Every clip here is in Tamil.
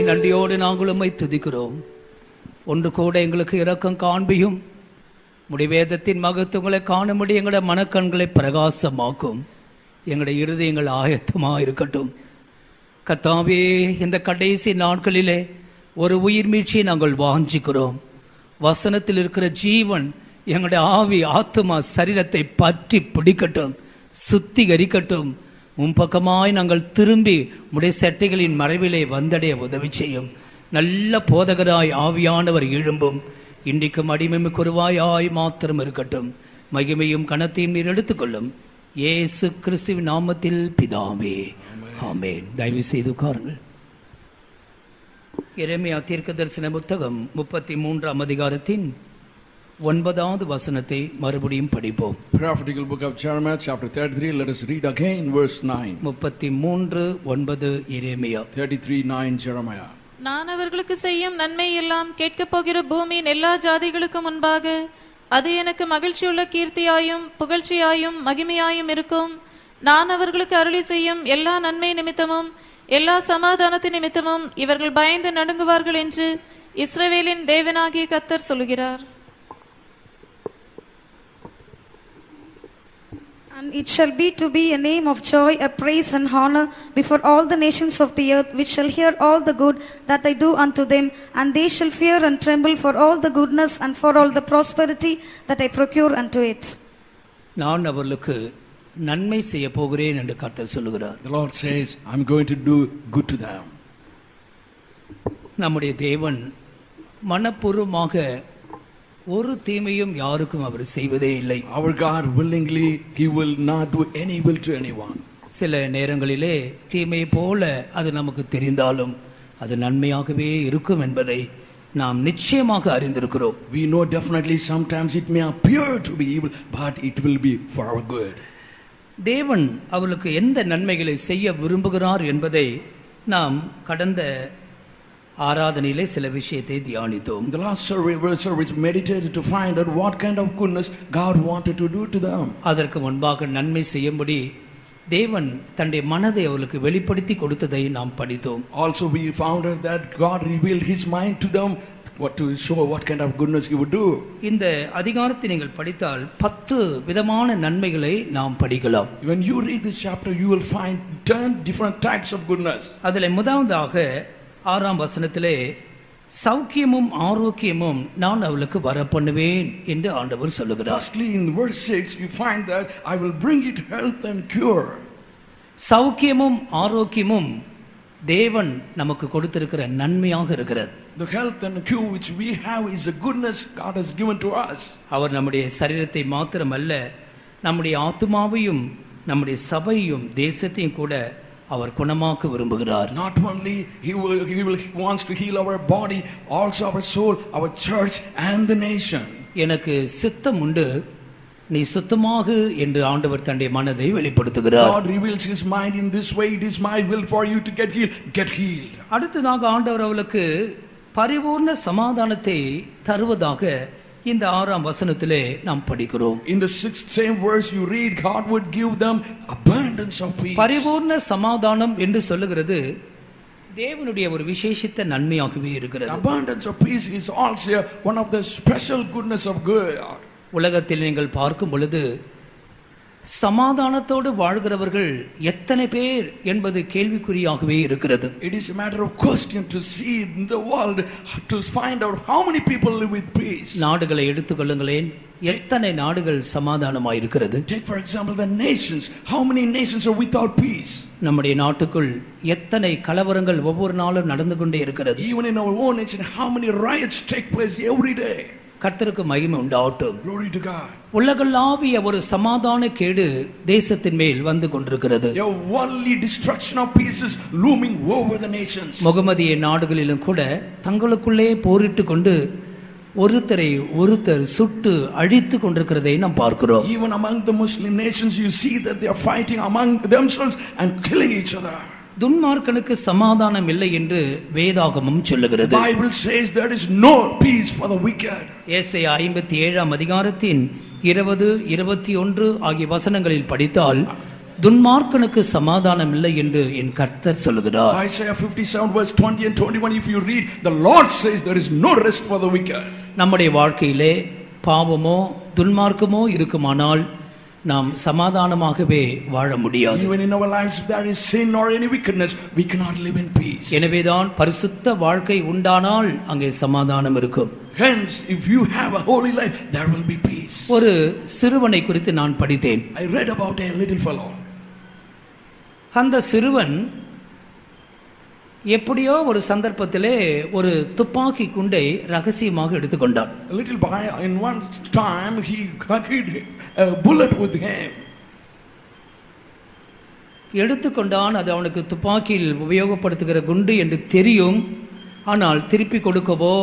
நன்றியோடு நாங்கள் உம்மை துதிக்கிறோம். ஒன்று கூட எங்களுக்கு இரக்கம் காண்பியும், முடிவேதத்தின் மகத்துவங்களை காணும்படி எங்களுடைய மனக்கண்களை பிரகாசமாக்கும், எங்களுடைய இருதயங்கள் ஆயத்தமாக இருக்கட்டும். கர்த்தாவே, இந்த கடைசி நாட்களிலே ஒரு உயிர் மீட்சியை நாங்கள் வாஞ்சிக்கிறோம். வசனத்தில் இருக்கிற ஜீவன் எங்களுடைய ஆவி, ஆத்துமா, சரீரத்தை பற்றி பிடிக்கட்டும், சுத்திகரிக்கட்டும். முன்பக்கமாய் நாங்கள் திரும்பி உடைய செட்டைகளின் மறைவிலே வந்தடைய உதவி செய்யும். நல்ல போதகராய் ஆவியானவர் எழும்பும். இன்றைக்கும் அடிமை குருவாயாய் மாத்திரம் இருக்கட்டும். மகிமையும் கனத்தையும் நீர் எடுத்துக்கொள்ளும். இயேசு கிறிஸ்துவின் நாமத்தில் பிதாவே, ஆமென். தயவு செய்து உட்காருங்கள். எரேமியா தீர்க்கதரிசன புத்தகம் 33ஆம் அதிகாரத்தின் 9வது வசனத்தை மறுபடியும் படிப்போம். Prophetical book of Jeremiah chapter 33. Let us read again verse 9. 33:9 Jeremiah. 33:9 Jeremiah. நான் அவர்களுக்கு செய்யும் நன்மை எல்லாம் கேட்கப் போகிற பூமியின் எல்லா ஜாதிகளுக்கும் முன்பாக அது எனக்கு மகிழ்ச்சியுள்ள கீர்த்தியாயும் புகழ்ச்சியாயும் மகிமையாயும் இருக்கும். நான் அவர்களுக்கு அருளி செய்யும் எல்லா நன்மை நிமித்தமும் எல்லா சமாதானத்தின் நிமித்தமும் இவர்கள் பயந்து நடுங்குவார்கள் என்று இஸ்ரவேலின் தேவனாகிய கர்த்தர் சொல்கிறார். And it shall be to be a name of joy, a praise and honor before all the nations of the earth, which shall hear all the good that I do unto them, and they shall fear and tremble for all the goodness and for all the prosperity that I procure unto it. நான் அவர்களுக்கு நன்மை செய்ய போகிறேன் என்று கர்த்தர் சொல்லுகிறார். The Lord says, I'm going to do good to them. நம்முடைய தேவன் மனப்பூர்வமாக ஒரு தீமையும் யாருக்கும் அவர் செய்வதே இல்லை. Our God willingly, He will not do any evil to anyone. சில நேரங்களிலே தீமை போல அது நமக்கு தெரிந்தாலும் அது நன்மையாகவே இருக்கும் என்பதை நாம் நிச்சயமாக அறிந்திருக்கிறோம். We know definitely sometimes it may appear to be evil, but it will be for our good. தேவன் அவளுக்கு எந்த நன்மைகளை செய்ய விரும்புகிறார் என்பதை நாம் கடந்த ஆராதனையிலே சில விஷயத்தை தியானித்தோம். The last service meditated to find out what kind of goodness God wanted to do to them. அதற்கு முன்பாக நன்மை செய்யும்படி தேவன் தன்னுடைய மனதை அவளுக்கு வெளிப்படுத்தி கொடுத்ததை நாம் படித்தோம். Also we found out that God revealed His mind to them, what to show what kind of goodness He would do. இந்த அதிகாரத்தை நீங்கள் படித்தால் 10 விதமான நன்மைகளை நாம் படிக்கலாம். When you read this chapter, you will find 10 different types of goodness. அதில் முதலாவதாக 6ஆம் வசனத்திலே சௌக்கியமும் ஆரோக்கியமும் நான் அவளுக்கு வர பண்ணுவேன் என்று ஆண்டவர் சொல்லுகிறார். Firstly, in verse 6, you find that I will bring it health and cure. சௌக்கியமும் ஆரோக்கியமும் தேவன் நமக்கு கொடுத்திருக்கிற நன்மையாக இருக்கிறது. The health and cure which we have is a goodness God has given to us. அவர் நம்முடைய சரீரத்தை மாத்திரமல்ல, நம்முடைய ஆத்துமாவையும் நம்முடைய சபையும் தேசத்தையும் கூட அவர் குணமாக்க விரும்புகிறார். Not only he wants to heal our body, also our soul, our church and the nation. எனக்கு சித்தம் உண்டு, நீ சுத்தமாகு என்று ஆண்டவர் தன்னுடைய மனதை வெளிப்படுத்துகிறார். God reveals His mind in this way. It is my will for you to get healed. Get healed. அடுத்ததாக ஆண்டவர் அவளுக்கு பரிபூர்ண சமாதானத்தை தருவதாக இந்த 6ஆம் வசனத்திலே நாம் படிக்கிறோம். In the 6th same verse you read, God would give them abundance of peace. பரிபூர்ண சமாதானம் என்று சொல்லுகிறது தேவனுடைய ஒரு விசேஷித்த நன்மையாகவே இருக்கிறது. Abundance of peace is also one of the special goodness of God. உலகத்தில் நீங்கள் பார்க்கும் பொழுது சமாதானத்தோடு வாழ்கிறவர்கள் எத்தனை பேர் என்பது கேள்விக்குறியாகவே இருக்கிறது. It is a matter of question to see in the world, to find out how many people live with peace. நாடுகளை எடுத்துக்கொள்ளுங்களேன், எத்தனை நாடுகள் சமாதானமாய் இருக்கிறது? Take for example the nations. How many nations are without peace? நம்முடைய நாட்டுக்குள் எத்தனை கலவரங்கள் ஒவ்வொரு நாளும் நடந்து கொண்டே இருக்கிறது. Even in our own nation, how many riots take place every day? கர்த்தருக்கு மகிமை உண்டாகட்டும். Glory to God. உலகளாவிய ஒரு சமாதான கேடு தேசத்தின் மேல் வந்து கொண்டிருக்கிறது. A worldly destruction of peace is looming over the nations. முகமதிய நாடுகளிலும் கூட தங்களுக்குள்ளே போரிட்டு கொண்டு ஒருத்தரை ஒருத்தர் சுட்டு அழித்து கொண்டிருக்கிறதை நாம் பார்க்கிறோம். Even among the Muslim nations you see that they are fighting among themselves and killing each other. துன்மார்க்கனுக்கு சமாதானம் இல்லை என்று வேதாகமம் சொல்லுகிறது. The Bible says there is no peace for the wicked. ஏசாயா 57ஆம் அதிகாரத்தின் 20, 21 ஆகிய வசனங்களில் படித்தால் துன்மார்க்கனுக்கு சமாதானம் இல்லை என்று என் கர்த்தர் சொல்லுகிறார். Isaiah 57 verse 20 and 21, if you read, the Lord says there is no rest for the wicked. நம்முடைய வாழ்க்கையிலே பாவமோ துன்மார்க்கமோ இருக்குமானால் நாம் சமாதானமாகவே வாழ முடியாது. Even in our lives, if there is sin or any wickedness, we cannot live in peace. எனவேதான் பரிசுத்த வாழ்க்கை உண்டானால் அங்கே சமாதானம் இருக்கும். Hence, if you have a holy life, there will be peace. ஒரு சிறுவனை குறித்து நான் படித்தேன். I read about a little fellow. அந்த சிறுவன் எப்படியோ ஒரு சந்தர்ப்பத்திலே ஒரு துப்பாக்கி குண்டை ரகசியமாக எடுத்துக்கொண்டான். A little boy, in one time, he carried a bullet with him. எடுத்துக்கொண்டான். அது அவனுக்கு துப்பாக்கியில் உபயோகப்படுத்துகிற குண்டு என்று தெரியும். ஆனால் திருப்பி கொடுக்கவோ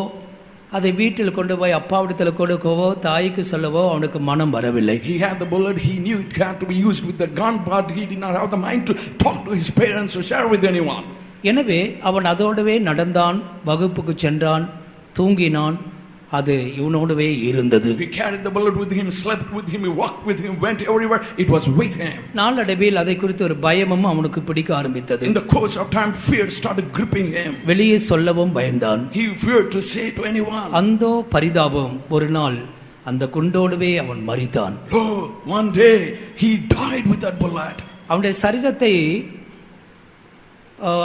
அதை வீட்டில் கொண்டு போய் அப்பாவிடத்தில் கொடுக்கவோ தாய்க்கு சொல்லவோ அவனுக்கு மனம் வரவில்லை. He had the bullet, he knew it had to be used with the gun, but he did not have the mind to talk to his parents or share with anyone. எனவே அவன் அதோடவே நடந்தான், வகுப்புக்கு சென்றான், தூங்கினான். அது இவனோடவே இருந்தது. He carried the bullet with him, slept with him, he walked with him, went everywhere. It was with him. நாளடைவில் அதை குறித்து ஒரு பயமும் அவனுக்கு பிடிக்க ஆரம்பித்தது. In the course of time, fear started gripping him. வெளியே சொல்லவும் பயந்தான். He feared to say to anyone. அந்தோ பரிதாபம், ஒரு நாள் அந்த குண்டோடவே அவன் மரித்தான். Oh, one day he died with that bullet. அவனுடைய சரீரத்தை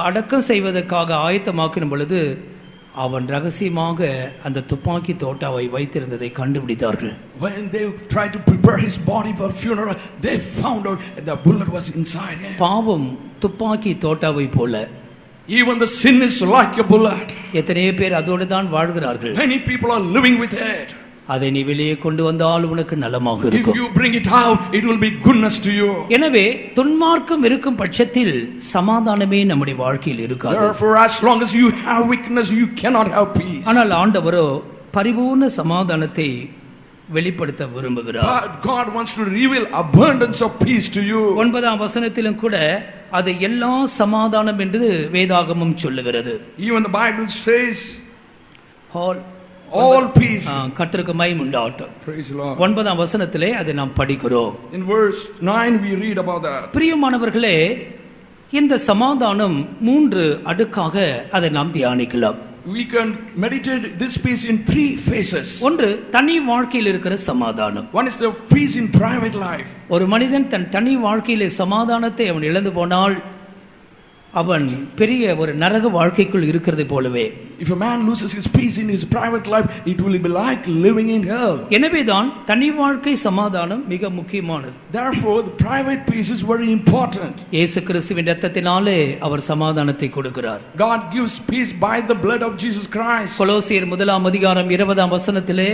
அடக்கம் செய்வதற்காக ஆயத்தமாக்கின பொழுது அவன் ரகசியமாக அந்த துப்பாக்கி தோட்டாவை வைத்திருந்ததை கண்டுபிடித்தார்கள். When they tried to prepare his body for funeral, they found out the bullet was inside him. பாவம் துப்பாக்கி தோட்டாவை போல. Even the sin is like a bullet. எத்தனையோ பேர் அதோடு தான் வாழ்கிறார்கள். Many people are living with it. அதை நீ வெளியே கொண்டு வந்தால் உனக்கு நலமாக இருக்கும். If you bring it out, it will be goodness to you. எனவே துன்மார்க்கம் இருக்கும் பட்சத்தில் சமாதானமே நம்முடைய வாழ்க்கையில் இருக்காது. Therefore, as long as you have weakness, you cannot have peace. ஆனால் ஆண்டவரோ பரிபூர்ண சமாதானத்தை வெளிப்படுத்த விரும்புகிறார். But God wants to reveal abundance of peace to you. 9ஆம் வசனத்திலும் கூட அது எல்லா சமாதானம் என்று வேதாகமம் சொல்லுகிறது. Even the Bible says all peace. கர்த்தருக்கு மகிமை உண்டாகட்டும். Praise the Lord. 9ஆம் வசனத்திலே அதை நாம் படிக்கிறோம். In verse 9 we read about that. பிரியமானவர்களே, இந்த சமாதானம் 3 அடுக்காக அதை நாம் தியானிக்கலாம். We can meditate this peace in 3 phases. ஒன்று தனி வாழ்க்கையில் இருக்கிற சமாதானம். One is the peace in private life. ஒரு மனிதன் தன் தனி வாழ்க்கையிலே சமாதானத்தை அவன் இழந்து போனால் அவன் பெரிய ஒரு நரக வாழ்க்கைக்குள் இருக்கிறது போலவே. If a man loses his peace in his private life, it will be like living in hell. எனவேதான் தனி வாழ்க்கை சமாதானம் மிக முக்கியமானது. Therefore, the private peace is very important. இயேசு கிறிஸ்துவின் இரத்தத்தினாலே அவர் சமாதானத்தை கொடுக்கிறார். God gives peace by the blood of Jesus Christ. கொலோசியர் 1ஆம் அதிகாரம் 20ஆம் வசனத்திலே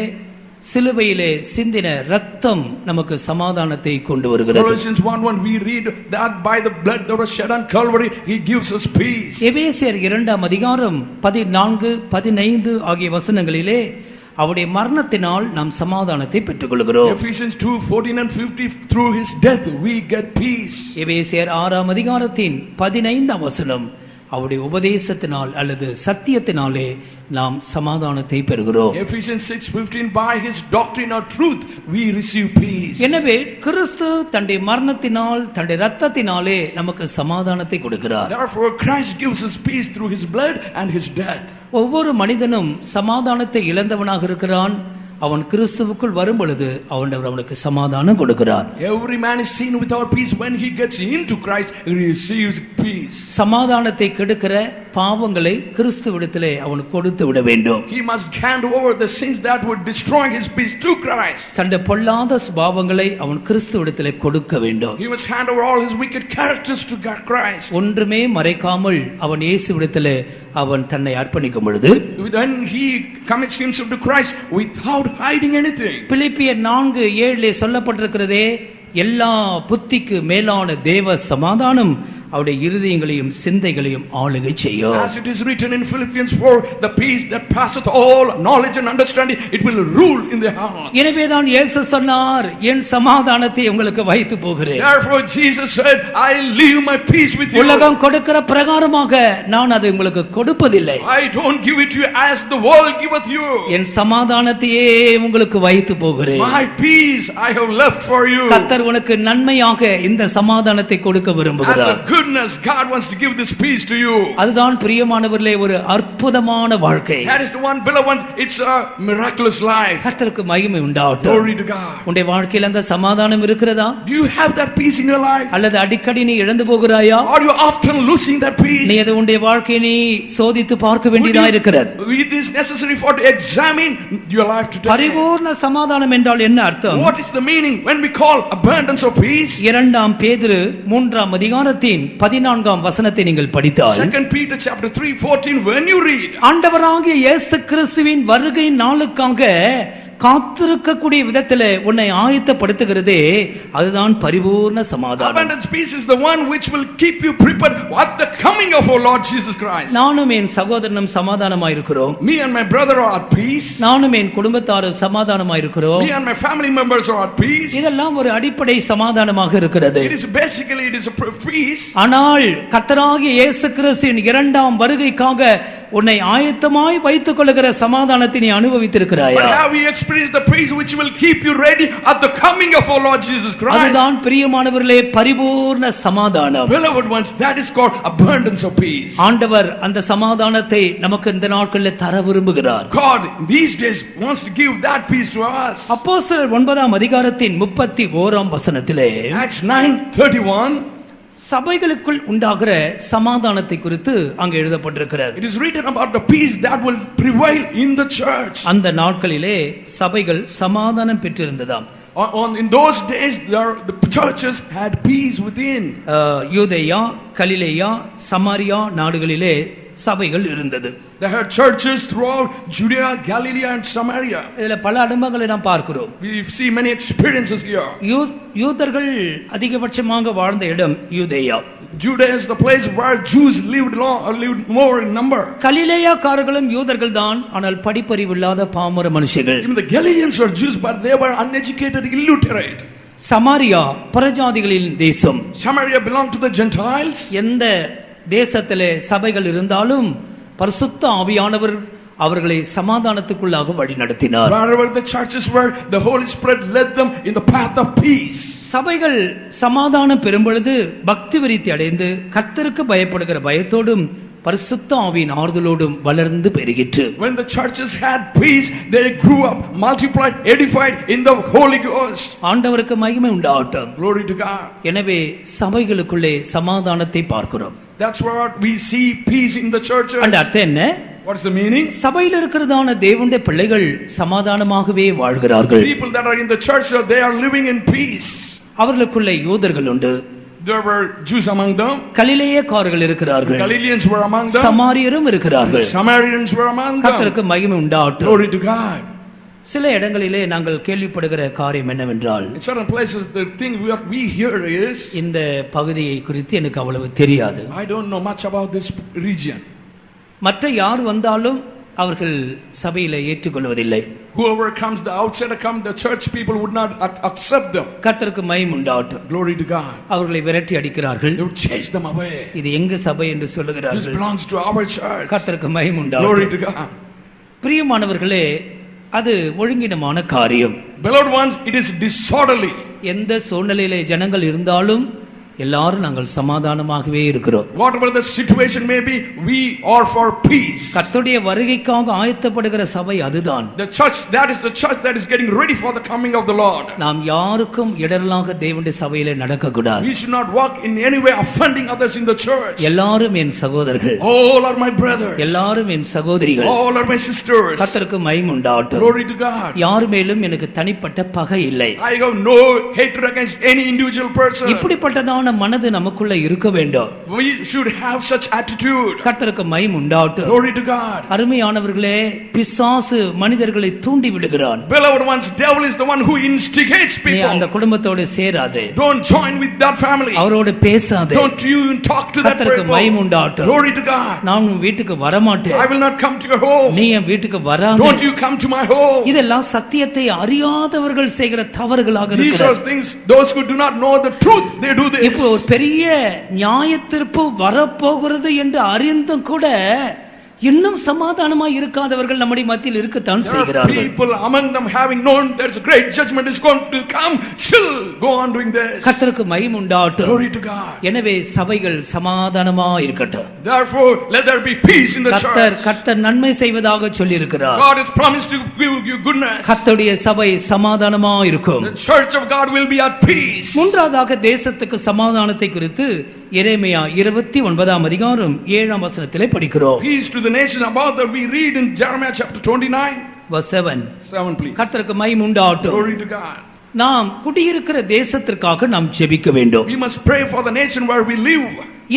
சிலுவையிலே சிந்தின இரத்தம் நமக்கு சமாதானத்தை கொண்டு வருகிறது. Colossians 1:1 we read that by the blood that was shed on Calvary he gives us peace. எபேசியர் 2ஆம் அதிகாரம் 14, 15 ஆகிய வசனங்களிலே அவருடைய மரணத்தினால் நாம் சமாதானத்தை பெற்றுக்கொள்கிறோம். Ephesians 2:14 and 15 through his death we get peace. எபேசியர் 6ஆம் அதிகாரத்தின் 15ஆம் வசனம் அவருடைய உபதேசத்தினால் அல்லது சத்தியத்தினாலே நாம் சமாதானத்தை பெறுகிறோம். Ephesians 6:15 by his doctrine or truth we receive peace. எனவே கிறிஸ்து தன்னுடைய மரணத்தினால் தன்னுடைய இரத்தத்தினாலே நமக்கு சமாதானத்தை கொடுக்கிறார். Therefore Christ gives us peace through his blood and his death. ஒவ்வொரு மனிதனும் சமாதானத்தை இழந்தவனாக இருக்கிறான். அவன் கிறிஸ்துவுக்குள் வரும் பொழுது அவனுக்கு சமாதானம் கொடுக்கிறார். Every man is seen without peace. When he gets into Christ, he receives peace. சமாதானத்தை கெடுக்கிற பாவங்களை கிறிஸ்துவிடத்திலே அவனுக்கு கொடுத்து விட வேண்டும். He must hand over the sins that would destroy his peace to Christ. தன்னுடைய பொல்லாத சுபாவங்களை அவன் கிறிஸ்துவிடத்திலே கொடுக்க வேண்டும். He must hand over all his wicked characters to Christ. ஒன்றுமே மறைக்காமல் அவன் இயேசுவிடத்திலே அவன் தன்னை அர்ப்பணிக்கும் பொழுது When he commits himself to Christ without hiding anything. பிலிப்பியர் 4:7 சொல்லப்பட்டிருக்கிறதே, எல்லா புத்திக்கு மேலான தேவ சமாதானம் அவருடைய இருதயங்களையும் சிந்தைகளையும் ஆளுகை செய்யும். As it is written in Philippians 4, the peace that passeth all knowledge and understanding, it will rule in their hearts. எனவேதான் இயேசு சொன்னார், என் சமாதானத்தை உங்களுக்கு வைத்து போகிறேன். Therefore Jesus said, I leave my peace with you. உலகம் கொடுக்கிற பிரகாரமாக நான் அதை உங்களுக்கு கொடுப்பதில்லை. I don't give it to you as the world giveth you. என் சமாதானத்தையே உங்களுக்கு வைத்து போகிறேன். My peace I have left for you. கர்த்தர் உனக்கு நன்மையாக இந்த சமாதானத்தை கொடுக்க As விரும்புகிறார். a goodness, God wants to give this peace to you. அதுதான் பிரியமானவர்களே ஒரு அற்புதமான வாழ்க்கை. That is the one, beloved ones, it's a miraculous life. கர்த்தருக்கு மகிமை உண்டாகட்டும். Glory to God. உன்னுடைய வாழ்க்கையில் அந்த சமாதானம் இருக்கிறதா? Do you have that peace in your life? அல்லது அடிக்கடி நீ இழந்து போகிறாயா? Are you often losing that peace? நீ அது உன்னுடைய வாழ்க்கையை நீ சோதித்து பார்க்க வேண்டியதா இருக்கிறது. It is necessary for to examine your life today. பரிபூர்ண சமாதானம் என்றால் என்ன அர்த்தம்? What is the meaning when we call abundance of peace? 2 பேதுரு 3 அதிகாரத்தின் 14 வசனத்தை நீங்கள் படித்தால், 2 Peter chapter 3:14, when you read, ஆண்டவராகிய இயேசு கிறிஸ்துவின் வருகை நாளுக்காக காத்திருக்கக்கூடிய விதத்திலே உன்னை ஆயத்தப்படுத்துகிறதே அதுதான் பரிபூர்ண சமாதானம். abundance peace is the one which will keep you prepared at the coming of our Lord Jesus Christ. நானும் என் சகோதரனும் சமாதானமாய் இருக்கிறோம். Me and my brother are at peace. நானும் என் குடும்பத்தாரும் சமாதானமாய் இருக்கிறோம். Me and my family members are at peace. இதெல்லாம் ஒரு அடிப்படை சமாதானமாக இருக்கிறது. It is basically it is a peace. ஆனால் கர்த்தராகிய இயேசு கிறிஸ்துவின் 2ஆம் வருகைக்காக உன்னை ஆயத்தமாய் வைத்துக் கொள்ளுகிற சமாதானத்தை நீ அனுபவித்திருக்கிறாயா? But have you experienced the peace which will keep you ready at the coming of our Lord Jesus Christ? அதுதான் பிரியமானவர்களே பரிபூர்ண சமாதானம். Beloved ones, that is called abundance of peace. ஆண்டவர் அந்த சமாதானத்தை நமக்கு இந்த நாட்களில் தர விரும்புகிறார். God these days wants to give that peace to us. அப்போஸ்தலர் 9ஆம் அதிகாரத்தின் 31ஆம் வசனத்திலே Acts 9:31, சபைகளுக்குள் உண்டாகிற சமாதானத்தை குறித்து அங்கே எழுதப்பட்டிருக்கிறது. it is written about the peace that will prevail in the church. அந்த நாட்களிலே சபைகள் சமாதானம் பெற்றிருந்ததாம். In those days the churches had peace within. யூதேயா, கலிலேயா, சமாரியா நாடுகளிலே சபைகள் இருந்தது. They had churches throughout Judea, Galilee and Samaria. இதுல பல அனுபவங்களை நாம் பார்க்கிறோம். We see many experiences here. யூதர்கள் அதிகபட்சமாக வாழ்ந்த இடம் யூதேயா. Judea is the place where Jews lived more in number. கலிலேயாக்காரர்களும் யூதர்கள் தான், ஆனால் படிப்பறிவு இல்லாத பாமர மனுஷர்கள். Even the Galileans were Jews, but they were uneducated, illiterate. Samariya புறஜாதிகளின் தேசம். Samaria belonged to the Gentiles. எந்த தேசத்திலே சபைகள் இருந்தாலும் பரிசுத்த ஆவியானவர் அவர்களை சமாதானத்துக்குள்ளாக வழி நடத்தினார். Wherever the churches were, the Holy Spirit led them in the path of peace. சபைகள் சமாதானம் பெறும் பொழுது பக்தி விருத்தி அடைந்து கர்த்தருக்கு பயப்படுகிற பயத்தோடும் பரிசுத்த ஆவியின் ஆறுதலோடும் வளர்ந்து பெருகிற்று. When the churches had peace, they grew up, multiplied, edified in the Holy Ghost. ஆண்டவருக்கு மகிமை உண்டாகட்டும். Glory to God. எனவே சபைகளுக்குள்ளே சமாதானத்தை பார்க்கிறோம். That's what we see, peace in the churches. அந்த அர்த்தம் என்ன? What is the meaning? சபையில் இருக்கிறதான தேவனுடைய பிள்ளைகள் சமாதானமாகவே வாழ்கிறார்கள். People that are in the church, they are living in peace. அவர்களுக்குள்ளே யூதர்கள் உண்டு. There were Jews among them. கலிலேயக்காரர்கள் இருக்கிறார்கள். Galileans were among them. சமாரியரும் இருக்கிறார்கள். Samaritans were among them. கர்த்தருக்கு மகிமை உண்டாகட்டும். Glory to God. சில இடங்களிலே நாங்கள் கேள்விப்படுகிற காரியம் என்னவென்றால், In certain places the thing we hear is, இந்த பகுதியை குறித்து எனக்கு அவ்வளவு தெரியாது. I don't know much about this region. மற்ற யார் வந்தாலும் அவர்கள் சபையில ஏற்றுக்கொள்வதில்லை. Whoever comes, the outsider come, the church people would not accept them. கர்த்தருக்கு மகிமை உண்டாகட்டும். Glory to God. அவர்களை விரட்டி அடிக்கிறார்கள். They would chase them away. இது எங்க சபை என்று This சொல்லுகிறார்கள். belongs to our church. கர்த்தருக்கு மகிமை Glory உண்டாகட்டும். to God. பிரியமானவர்களே, அது ஒழுங்கினமான காரியம். Beloved ones, it is disorderly. எந்த சூழ்நிலையிலே ஜனங்கள் இருந்தாலும் எல்லாரும் நாங்கள் சமாதானமாகவே இருக்கிறோம். Whatever the situation may be, we are for peace. கர்த்தருடைய வருகைக்காக ஆயத்தப்படுகிற சபை அதுதான். The church, that is the church that is getting ready for the coming of the Lord. நாம் யாருக்கும் இடரலாக தேவனுடைய சபையிலே நடக்க கூடாது. We should not walk in any way offending others in the church. எல்லாரும் என் சகோதரர்கள். All are my brothers. எல்லாரும் என் சகோதரிகள். All are my sisters. கர்த்தருக்கு மகிமை உண்டாகட்டும். Glory to God. யார் மேலும் எனக்கு தனிப்பட்ட பகை இல்லை. I have no hatred against any individual person. இப்படிப்பட்டதான அப்படியான மனது நமக்குள்ள இருக்க வேண்டும். We should have such attitude. கர்த்தருக்கு மகிமை உண்டாகட்டும். Glory to God. அருமையானவர்களே, பிசாசு மனிதர்களை தூண்டி விடுகிறான். Beloved ones, devil is the one who instigates நீ அந்த people. குடும்பத்தோடு சேராதே, Don't join with that family. அவரோடு பேசாதே. Don't you even talk to that கர்த்தருக்கு மகிமை people. உண்டாகட்டும். Glory to God. நான் உன் வீட்டுக்கு வரமாட்டேன், I will not come to your home. நீ என் வீட்டுக்கு வராதே. Don't you come to my home. இதெல்லாம் சத்தியத்தை அறியாதவர்கள் செய்கிற தவறுகளாக These are இருக்கிறது. things, those who do not know the truth, they do this. இப்போ ஒரு பெரிய நியாயத்தீர்ப்பு வரப்போகிறது என்று அறிந்தும் கூட இன்னும் சமாதானமா இருக்காதவர்கள் நம்முடைய மத்தியில் இருக்கத்தான் There are செய்கிறார்கள். people among them having known there's a great judgment is going to come, still go on doing this. கர்த்தருக்கு மகிமை உண்டாகட்டும். Glory to God. எனவே சபைகள் சமாதானமா இருக்கட்டும். Therefore, let there be peace in the church. கர்த்தர் நன்மை செய்வதாக சொல்லி இருக்கிறார். God has promised to give you goodness. கர்த்தருடைய சபை சமாதானமா இருக்கும். The church of God will be at peace. மூன்றாவதாக தேசத்துக்கு சமாதானத்தை குறித்து எரேமியா 29 அதிகாரம் 7 வசனத்திலே படிக்கிறோம். Peace to the nation. About that we read in Jeremiah chapter 29 verse 7. 7 please. கர்த்தருக்கு மகிமை உண்டாகட்டும். Glory to God. நாம் குடியிருக்கிற தேசத்திற்காக நாம் ஜெபிக்க வேண்டும். We must pray for the nation where we live.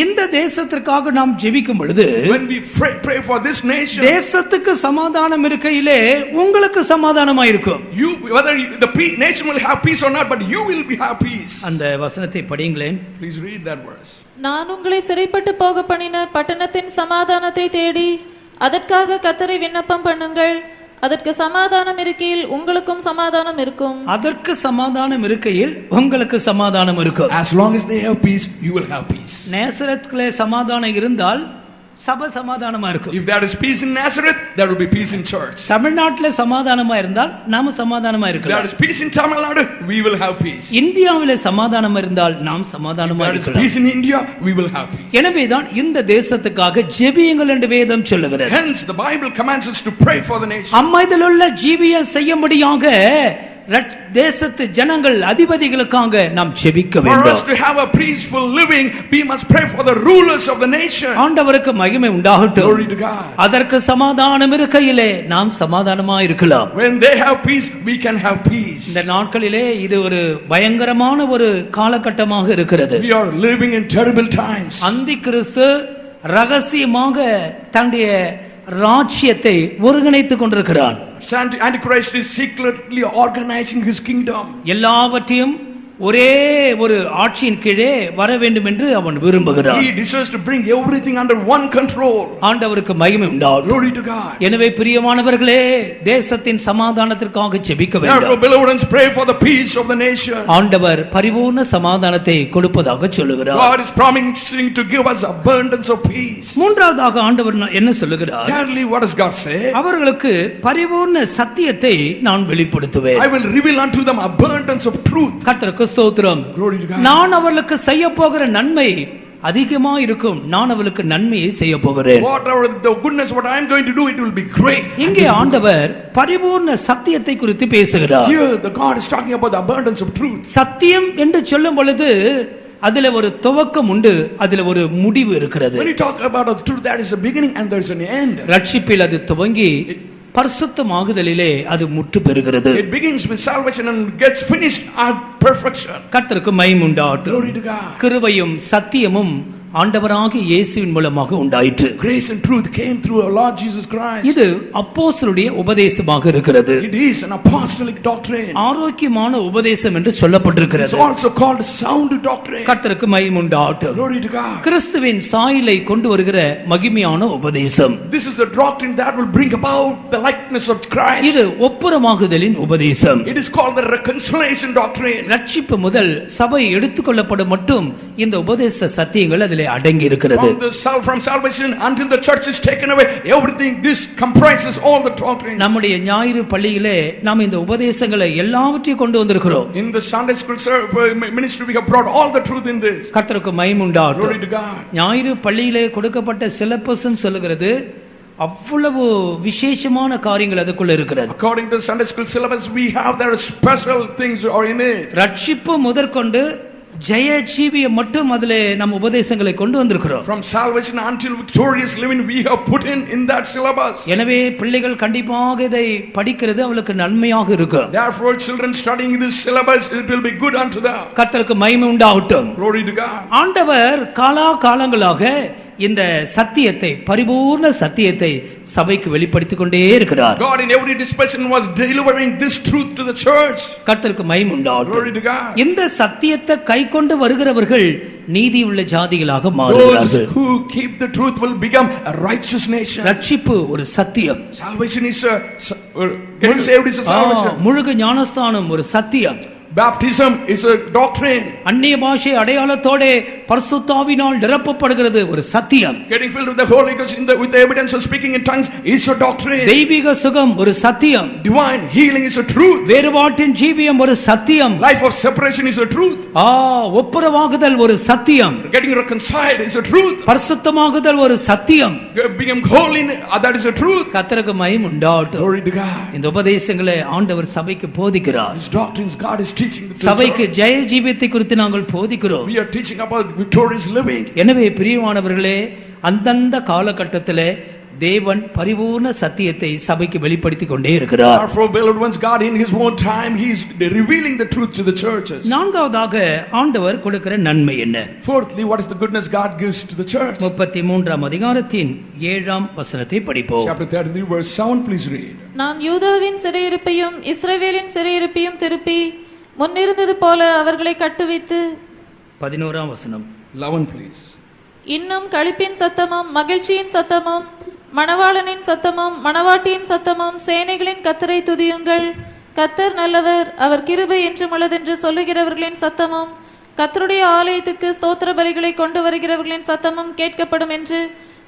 இந்த தேசத்திற்காக நாம் ஜெபிக்கும் பொழுது When we pray for this nation, தேசத்துக்கு சமாதானம் இருக்கையிலே உங்களுக்கு சமாதானமா இருக்கும். you whether the nation will have peace or not, but you will have peace. அந்த வசனத்தை படிங்களேன். Please read that verse. நான் உங்களை சிறைப்பட்டு போக பண்ணின பட்டணத்தின் சமாதானத்தை தேடி அதற்காக கர்த்தரை விண்ணப்பம் பண்ணுங்கள். அதற்கு சமாதானம் இருக்கையில் உங்களுக்கும் சமாதானம் இருக்கும். அதற்கு சமாதானம் இருக்கையில் உங்களுக்கு சமாதானம் இருக்கும். As long as they have peace, you will have peace. நேசரத்திலே சமாதானம் இருந்தால் சபை சமாதானமா இருக்கும். If there is peace in Nazareth, there will be peace in church. தமிழ்நாட்டிலே சமாதானமா இருந்தால் நாம சமாதானமா If there இருக்கலாம். is peace in Tamil Nadu, we will have peace. இந்தியாவிலே சமாதானம் இருந்தால் நாம் சமாதானமா If there is இருக்கலாம். peace in India, we will have peace. எனவேதான் இந்த தேசத்துக்காக ஜெபியுங்கள் என்று வேதம் சொல்லுகிறது. Hence, the Bible commands us to pray for the nation. அம்மைதலுள்ள ஜீவியம் செய்யும்படியாக தேசத்து ஜனங்கள் அதிபதிகளுக்காக நாம் ஜெபிக்க For us வேண்டும். to have a peaceful living, we must pray for the rulers of the nation. ஆண்டவருக்கு மகிமை உண்டாகட்டும். Glory to God. அதற்கு சமாதானம் இருக்கையிலே நாம் சமாதானமா இருக்கலாம். When they have peace, we can have peace. இந்த நாட்களிலே இது ஒரு பயங்கரமான ஒரு காலகட்டமாக இருக்கிறது. We are living in terrible times. அந்தி கிறிஸ்து ரகசியமாக தன்னுடைய ராஜ்யத்தை ஒருங்கிணைத்துக் கொண்டிருக்கிறான். Antichrist is secretly organizing his kingdom. எல்லாவற்றையும் ஒரே ஒரு ஆட்சியின் கீழே வர வேண்டும் என்று அவன் விரும்புகிறான். He desires to bring everything under one control. ஆண்டவருக்கு மகிமை உண்டாகட்டும். Glory to God. எனவே பிரியமானவர்களே, தேசத்தின் சமாதானத்திற்காக ஜெபிக்க Therefore, வேண்டும். beloved ones, pray for the peace of the nation. ஆண்டவர் பரிபூர்ண சமாதானத்தை கொடுப்பதாக சொல்லுகிறார். God is promising to give us abundance of peace. மூன்றாவதாக ஆண்டவர் என்ன சொல்லுகிறார்? Thirdly, what does God say? அவர்களுக்கு பரிபூர்ண சத்தியத்தை நான் வெளிப்படுத்துவேன். I will reveal unto them abundance of truth. கர்த்தருக்கு ஸ்தோத்திரம். Glory to God. நான் அவர்களுக்கு செய்ய போகிற நன்மை அதிகமா இருக்கும். நான் அவர்களுக்கு நன்மையை செய்ய போகிறேன். Whatever the goodness, what I am going to do, it will be great. இங்கே ஆண்டவர் பரிபூர்ண சத்தியத்தை குறித்து பேசுகிறார். Here, the God is talking about the abundance of truth. சத்தியம் என்று சொல்லும் பொழுது அதிலே ஒரு துவக்கம் உண்டு, அதிலே ஒரு முடிவு இருக்கிறது. When you talk about the truth, there is a beginning and there is an end. ரட்சிப்பில் அது துவங்கி பரிசுத்தமாகுதலிலே அது முற்று பெறுகிறது. It begins with salvation and gets finished at perfection. கர்த்தருக்கு மகிமை உண்டாகட்டும். Glory to God. கிருபையும் சத்தியமும் ஆண்டவராகிய இயேசுவின் மூலமாக உண்டாயிற்று. Grace and truth came through our Lord Jesus Christ. இது அப்போஸ்தலருடைய உபதேசமாக இருக்கிறது. It is an apostolic doctrine. ஆரோக்கியமான உபதேசம் என்று சொல்லப்பட்டிருக்கிறது. It's also called sound doctrine. கர்த்தருக்கு மகிமை உண்டாகட்டும். Glory to God. கிறிஸ்துவின் சாயலை கொண்டு வருகிற மகிமையான உபதேசம். This is the doctrine that will bring about the likeness of Christ. இது ஒப்புரமாகுதலின் உபதேசம். It is called the reconciliation doctrine. ரட்சிப்பு முதல் சபை எடுத்துக்கொள்ளப்படும் மட்டும் இந்த உபதேச சத்தியங்கள் அதிலே அடங்கி இருக்கிறது. From salvation until the church is taken away, everything this comprises all the doctrines. நம்முடைய ஞாயிறு பள்ளியிலே நாம் இந்த உபதேசங்களை எல்லாவற்றையும் கொண்டு வந்திருக்கிறோம். In the Sunday school ministry, we have brought all the truth in this. கர்த்தருக்கு மகிமை உண்டாகட்டும். Glory to God. ஞாயிறு பள்ளியிலே கொடுக்கப்பட்ட சிலபஸ் சொல்லுகிறது அவ்வளவு விசேஷமான காரியங்கள் அதுக்குள்ள இருக்கிறது. According to the Sunday school syllabus, we have there special things are in it. ரட்சிப்பு முதற்கொண்டு ஜெய ஜீவியம் மட்டும் அதிலே நம்ம உபதேசங்களை கொண்டு வந்திருக்கிறோம். From salvation until victorious living we have put in that syllabus. எனவே பிள்ளைகள் கண்டிப்பாக இதை படிக்கிறது அவளுக்கு நன்மையாக இருக்கும். Therefore children studying this syllabus, it will be good unto them. கர்த்தருக்கு மகிமை உண்டாகட்டும். Glory to God. ஆண்டவர் காலாகாலங்களாக இந்த சத்தியத்தை, பரிபூர்ண சத்தியத்தை சபைக்கு வெளிப்படுத்திக் கொண்டே இருக்கிறார். God in every dispensation was delivering this truth to the church. கர்த்தருக்கு மகிமை உண்டாகட்டும். Glory to God. இந்த சத்தியத்தை கைக்கொண்டு வருகிறவர்கள் நீதியுள்ள ஜாதிகளாக மாறுகிறார்கள். Those who keep the truth will become a righteous nation. ரட்சிப்பு ஒரு சத்தியம். Salvation is getting saved is a salvation. முழுகு ஞானஸ்தானம் ஒரு சத்தியம். Baptism is a doctrine. அந்நிய பாஷை அடையாளத்தோட பரிசுத்த ஆவியினால் நிரப்பப்படுகிறது ஒரு சத்தியம். Getting filled with the Holy Ghost with the evidence of speaking in tongues is a doctrine. தெய்வீக சுகம் ஒரு சத்தியம். Divine healing is a truth. வேறுபாட்டின் ஜீவியம் ஒரு சத்தியம். Life of separation is a truth. ஒப்புரவாகுதல் ஒரு சத்தியம். Getting reconciled is a truth. பரிசுத்தமாகுதல் ஒரு சத்தியம். Becoming holy, that is a truth. கர்த்தருக்கு மகிமை உண்டாகட்டும். Glory to God. இந்த உபதேசங்களை ஆண்டவர் சபைக்கு போதிக்கிறார். These doctrines God is teaching the church. சபைக்கு ஜெய ஜீவியத்தை குறித்து நாங்கள் போதிக்கிறோம். We are teaching about victorious living. எனவே பிரியமானவர்களே, அந்தந்த காலகட்டத்திலே தேவன் பரிபூர்ண சத்தியத்தை சபைக்கு வெளிப்படுத்திக் கொண்டே இருக்கிறார். Therefore, beloved ones, God in His own time, He is revealing the truth to the churches. நான்காவதாக ஆண்டவர் கொடுக்கிற நன்மை என்ன? Fourthly, what is the goodness God gives to the church? 33ஆம் அதிகாரத்தின் 7ஆம் வசனத்தை படிப்போம். Chapter 33, verse 7, please read. நான் யூதாவின் சிறையிருப்பையும் இஸ்ரவேலின் சிறையிருப்பையும் திருப்பி முன்னிருந்தது போல அவர்களை கட்டுவித்து 11ஆம் வசனம். 11, please. இன்னும் களிப்பின் சத்தமும் மகிழ்ச்சியின் சத்தமும் மணவாளனின் சத்தமும் மணவாட்டியின் சத்தமும் சேனைகளின் கர்த்தரை துதியுங்கள், கர்த்தர் நல்லவர், அவர் கிருபை என்றும் உள்ளதென்று சொல்லுகிறவர்களின் சத்தமும் கர்த்தருடைய ஆலயத்துக்கு ஸ்தோத்திர பலிகளை கொண்டு வருகிறவர்களின் சத்தமும் கேட்கப்படும் என்று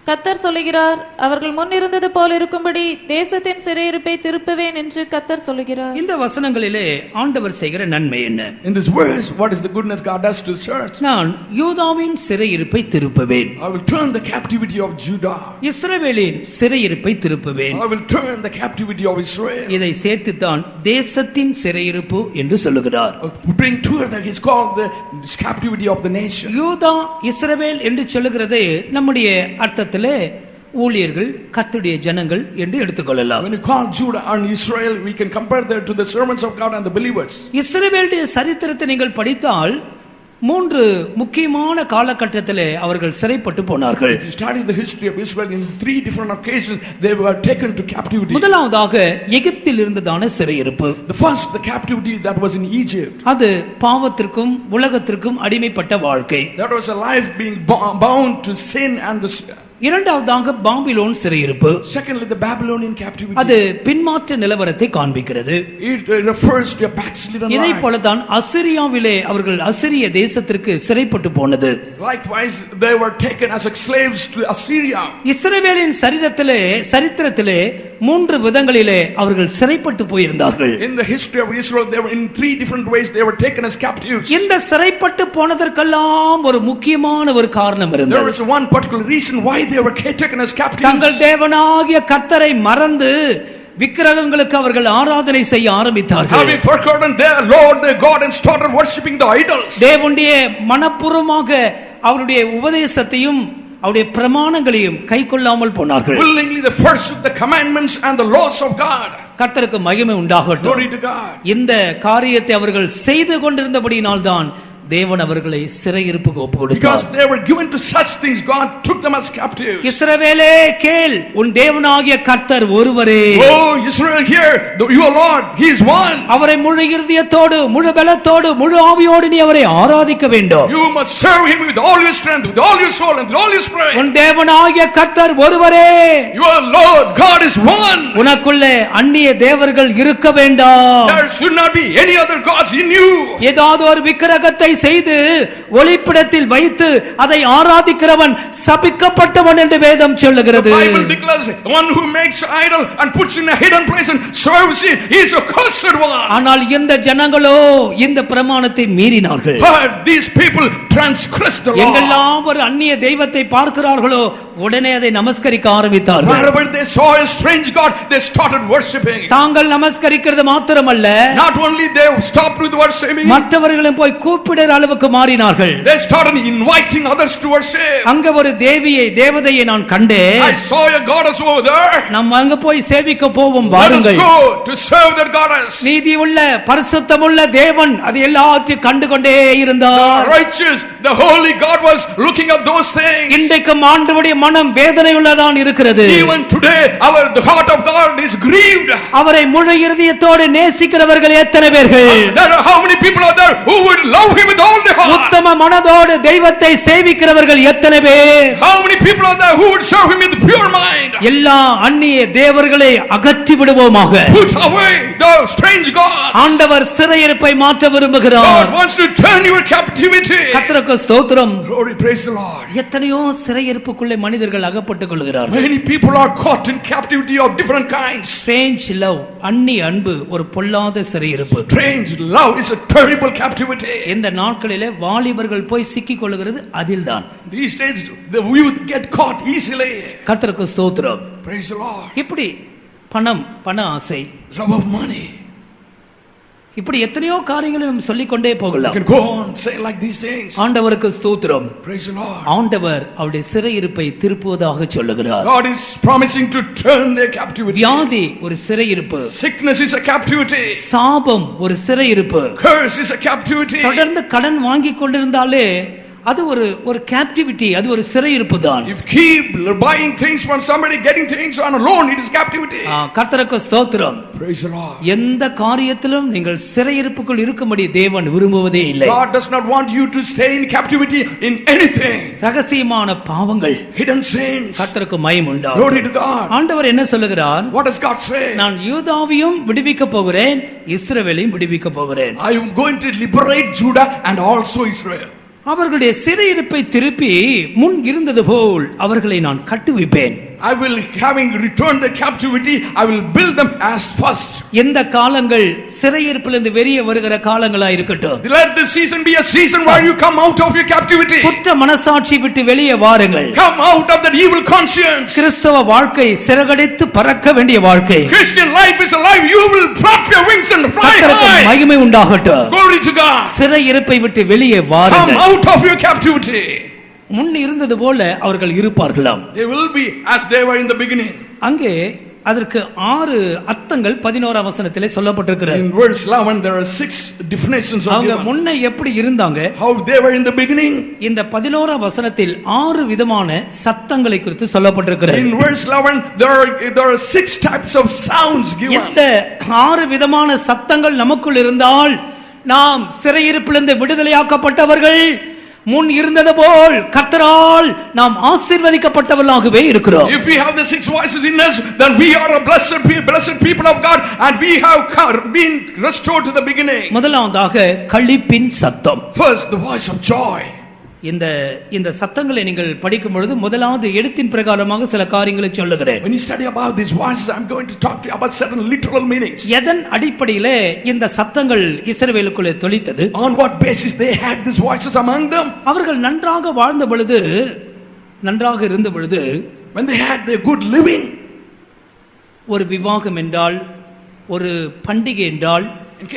கர்த்தர் சொல்லுகிறார். அவர்கள் முன்னிருந்தது போல் இருக்கும்படி தேசத்தின் சிறையிருப்பை திருப்புவேன் என்று கர்த்தர் சொல்லுகிறார். இந்த வசனங்களிலே ஆண்டவர் செய்கிற நன்மை என்ன? In this verse, what is the goodness God does to the church? நான் யூதாவின் சிறையிருப்பை திருப்புவேன். I will turn the captivity of Judah. இஸ்ரவேலின் சிறையிருப்பை திருப்புவேன். I will turn the captivity of Israel. இதை சேர்த்துத்தான் தேசத்தின் சிறையிருப்பு என்று சொல்லுகிறார். Bring together, he's called the captivity of the nation. யூதா இஸ்ரவேல் என்று சொல்லுகிறது நம்முடைய அர்த்தத்திலே ஊழியர்கள், கர்த்தருடைய ஜனங்கள் என்று எடுத்துக்கொள்ளலாம். When you call Judah and Israel, we can compare that to the servants of God and the believers. இஸ்ரவேலுடைய சரித்திரத்தை நீங்கள் படித்தால் 3 முக்கியமான காலகட்டத்திலே அவர்கள் சிறைப்பட்டு போனார்கள். If you study the history of Israel, in 3 different occasions they were taken to captivity. முதலாவதாக எகிப்தில் இருந்ததான சிறையிருப்பு. The first, the captivity that was in Egypt. அது பாவத்திற்கும் உலகத்திற்கும் அடிமைப்பட்ட வாழ்க்கை. That was a life being bound to sin and the இரண்டாவதாக பாபிலோன் சிறையிருப்பு. Secondly, the Babylonian captivity. அது பின்மாற்ற நிலவரத்தை காண்பிக்கிறது. It refers to a backslidden life. இதை போலதான் அசிரியாவிலே அவர்கள் அசிரிய தேசத்திற்கு சிறைப்பட்டு போனது. Likewise, they were taken as slaves to Assyria. இஸ்ரவேலின் சரித்திரத்திலே 3 விதங்களிலே அவர்கள் சிறைப்பட்டு போயிருந்தார்கள். In the history of Israel, they were in 3 different ways they were taken as captives. இந்த சிறைப்பட்டு போனதற்கெல்லாம் ஒரு முக்கியமான ஒரு காரணம் There இருந்தது. was one particular reason why they were taken as captives. தங்கள் தேவனாகிய கர்த்தரை மறந்து விக்கிரகங்களுக்கு அவர்கள் ஆராதனை செய்ய ஆரம்பித்தார்கள். Having forgotten their Lord, their God, and started worshipping the idols. தேவனுடைய மனப்பூர்வமாக அவருடைய உபதேசத்தையும் அவருடைய பிரமாணங்களையும் கைக்கொள்ளாமல் போனார்கள். Willingly they forsook the commandments and the laws of God. கர்த்தருக்கு மகிமை உண்டாகட்டும். Glory to God. இந்த காரியத்தை அவர்கள் செய்து கொண்டிருந்தபடியினால்தான் தேவன் அவர்களை சிறையிருப்புக்கு ஒப்புக்கொடுத்தார். Because they were given to such things, God took them as captives. இஸ்ரவேலே கேள், உன் தேவனாகிய கர்த்தர் ஒருவரே. Oh Israel, hear, your Lord, He is one. அவரை முழு இருதயத்தோடு, முழு பலத்தோடு, முழு ஆவியோடு நீ அவரை ஆராதிக்க வேண்டும். You must serve Him with all your strength, with all your soul, and with all your spirit. உன் தேவனாகிய கர்த்தர் ஒருவரே. Your Lord God is one. உனக்குள்ளே அந்நிய தேவர்கள் இருக்க வேண்டாம். There should not be any other gods in you. ஏதாவது ஒரு விக்கிரகத்தை செய்து ஒளிப்பிடத்தில் வைத்து அதை ஆராதிக்கிறவன் சபிக்கப்பட்டவன் என்று வேதம் சொல்லுகிறது. The Bible declares one who makes idol and puts in a hidden place and serves it, he is a cursed one. ஆனால் இந்த ஜனங்களோ இந்த பிரமாணத்தை மீறினார்கள். But these people transgressed the law. எங்கெல்லாம் ஒரு அந்நிய தெய்வத்தை பார்க்கிறார்களோ உடனே அதை நமஸ்கரிக்க ஆரம்பித்தார்கள். Wherever they saw a strange god, they started worshiping. தாங்கள் நமஸ்கரிக்கிறது மாத்திரமல்ல, Not only they stopped with worshiping, மற்றவர்களும் போய் கூப்பிடுற அளவுக்கு மாறினார்கள். they started inviting others to worship. அங்க ஒரு தேவதையை நான் கண்டேன். I saw a goddess over there. நம்ம அங்க போய் சேவிக்க போவோம் Let us வாருங்கள். go to serve that goddess. நீதி உள்ள பரிசுத்தமுள்ள தேவன் அது எல்லாத்தையும் கண்டு கொண்டே இருந்தார். The righteous, the holy God was looking at those things. இன்றைக்கும் ஆண்டவருடைய மனம் வேதனை உள்ளதான் இருக்கிறது. Even today the heart of God is grieved. அவரை முழு இருதயத்தோடு நேசிக்கிறவர்கள் எத்தனை பேர்கள்? There are how many people are there who would love him with all their heart? உத்தம மனதோடு தெய்வத்தை சேவிக்கிறவர்கள் எத்தனை பேர்? How many people are there who would serve him with pure mind? எல்லா அந்நிய தேவர்களை அகற்றி விடுவோமாக. Put away the strange gods. ஆண்டவர் சிறையிருப்பை மாற்ற விரும்புகிறார். God wants to turn your captivity. கர்த்தருக்கு ஸ்தோத்திரம். Glory, praise the Lord. எத்தனையோ சிறையிருப்புக்குள்ளே மனிதர்கள் அகப்பட்டுக் கொள்கிறார்கள். Many people are caught in captivity of different kinds. Strange love, அந்நிய அன்பு ஒரு பொல்லாத சிறையிருப்பு. Strange love is a terrible captivity. இந்த நாட்களிலே வாலிபர்கள் போய் சிக்கிக் கொள்கிறது அதில்தான். These days the youth get caught easily. கர்த்தருக்கு ஸ்தோத்திரம். Praise the Lord. இப்படி பண ஆசை, Love of money. இப்படி எத்தனையோ காரியங்களை நம்ம சொல்லிக் கொண்டே You போகலாம். can go on saying like these things. ஆண்டவருக்கு ஸ்தோத்திரம். Praise the Lord. ஆண்டவர் அவருடைய சிறையிருப்பை திருப்புவதாக சொல்லுகிறார். God is promising to turn their captivity. வியாதி ஒரு சிறையிருப்பு, Sickness is a captivity. சாபம் ஒரு சிறையிருப்பு. Curse is a captivity. தொடர்ந்து கடன் வாங்கி கொண்டிருந்தாலே அது ஒரு கேப்டிவிட்டி, அது ஒரு சிறையிருப்பு தான். If keep buying things from somebody, getting things on a loan, it is captivity. கர்த்தருக்கு ஸ்தோத்திரம். Praise the Lord. எந்த காரியத்திலும் நீங்கள் சிறையிருப்புக்குள் இருக்கும்படி தேவன் விரும்புவதே இல்லை. God does not want you to stay in captivity in anything. ரகசியமான பாவங்கள், Hidden sins. கர்த்தருக்கு மகிமை உண்டாகும். Glory to God. ஆண்டவர் என்ன சொல்லுகிறார்? What does God say? நான் யூதாவையும் விடுவிக்க போகிறேன், இஸ்ரவேலையும் விடுவிக்க போகிறேன். I am going to liberate Judah and also Israel. அவர்களுடைய சிறையிருப்பை திருப்பி முன் இருந்தது போல் அவர்களை நான் கட்டுவிப்பேன். I will, having returned the captivity, I will build them as first. எந்த காலங்கள் சிறையிருப்பிலிருந்து வெளியே வருகிற காலங்களா இருக்கட்டும். Let this season be a season where you come out of your captivity. குற்ற மனசாட்சி விட்டு வெளியே வாருங்கள். Come out of that evil conscience. கிறிஸ்தவ வாழ்க்கை சிறகடித்து பறக்க வேண்டிய வாழ்க்கை. Christian life is a life you will flap your wings and fly high. மகிமை உண்டாகட்டும். Glory to God. சிறையிருப்பை விட்டு வெளியே வாருங்கள். Come out of your captivity. முன் இருந்தது போல அவர்கள் இருப்பார்களாம். They will be as they were in the beginning. அங்கே அதற்கு 6 அர்த்தங்கள் 11ஆம் வசனத்திலே சொல்லப்பட்டிருக்கிறது. In verse 11 there are 6 definitions of அவங்க முன்ன எப்படி இருந்தாங்க, how they were in the beginning. இந்த 11ஆம் வசனத்தில் 6 விதமான சத்தங்களை குறித்து சொல்லப்பட்டிருக்கிறது. In verse 11 there are 6 types of sounds given. இந்த 6 விதமான சத்தங்கள் நமக்குள் இருந்தால் நாம் சிறையிருப்பிலிருந்து விடுதலையாக்கப்பட்டவர்கள், முன் இருந்தது போல் கர்த்தரால் நாம் ஆசீர்வதிக்கப்பட்டவர்களாகவே இருக்கிறோம். If we have the 6 voices in us, then we are a blessed people of God, and we have been restored to the beginning. முதலாவதாக களிப்பின் சத்தம். First, the voice of joy. இந்த சத்தங்களை நீங்கள் படிக்கும் பொழுது முதலாவது எழுத்தின் பிரகாரமாக சில காரியங்களை சொல்லுகிறேன். When you study about these voices, I'm going to talk to you about certain literal meanings. எதன் அடிப்படையிலே இந்த சத்தங்கள் இஸ்ரவேலுக்குள்ளே தொனித்தது? On what basis they had these voices among them? அவர்கள் நன்றாக வாழ்ந்த பொழுது, நன்றாக இருந்த பொழுது, when they had their good living, ஒரு விவாகம் என்றால், ஒரு பண்டிகை என்றால்,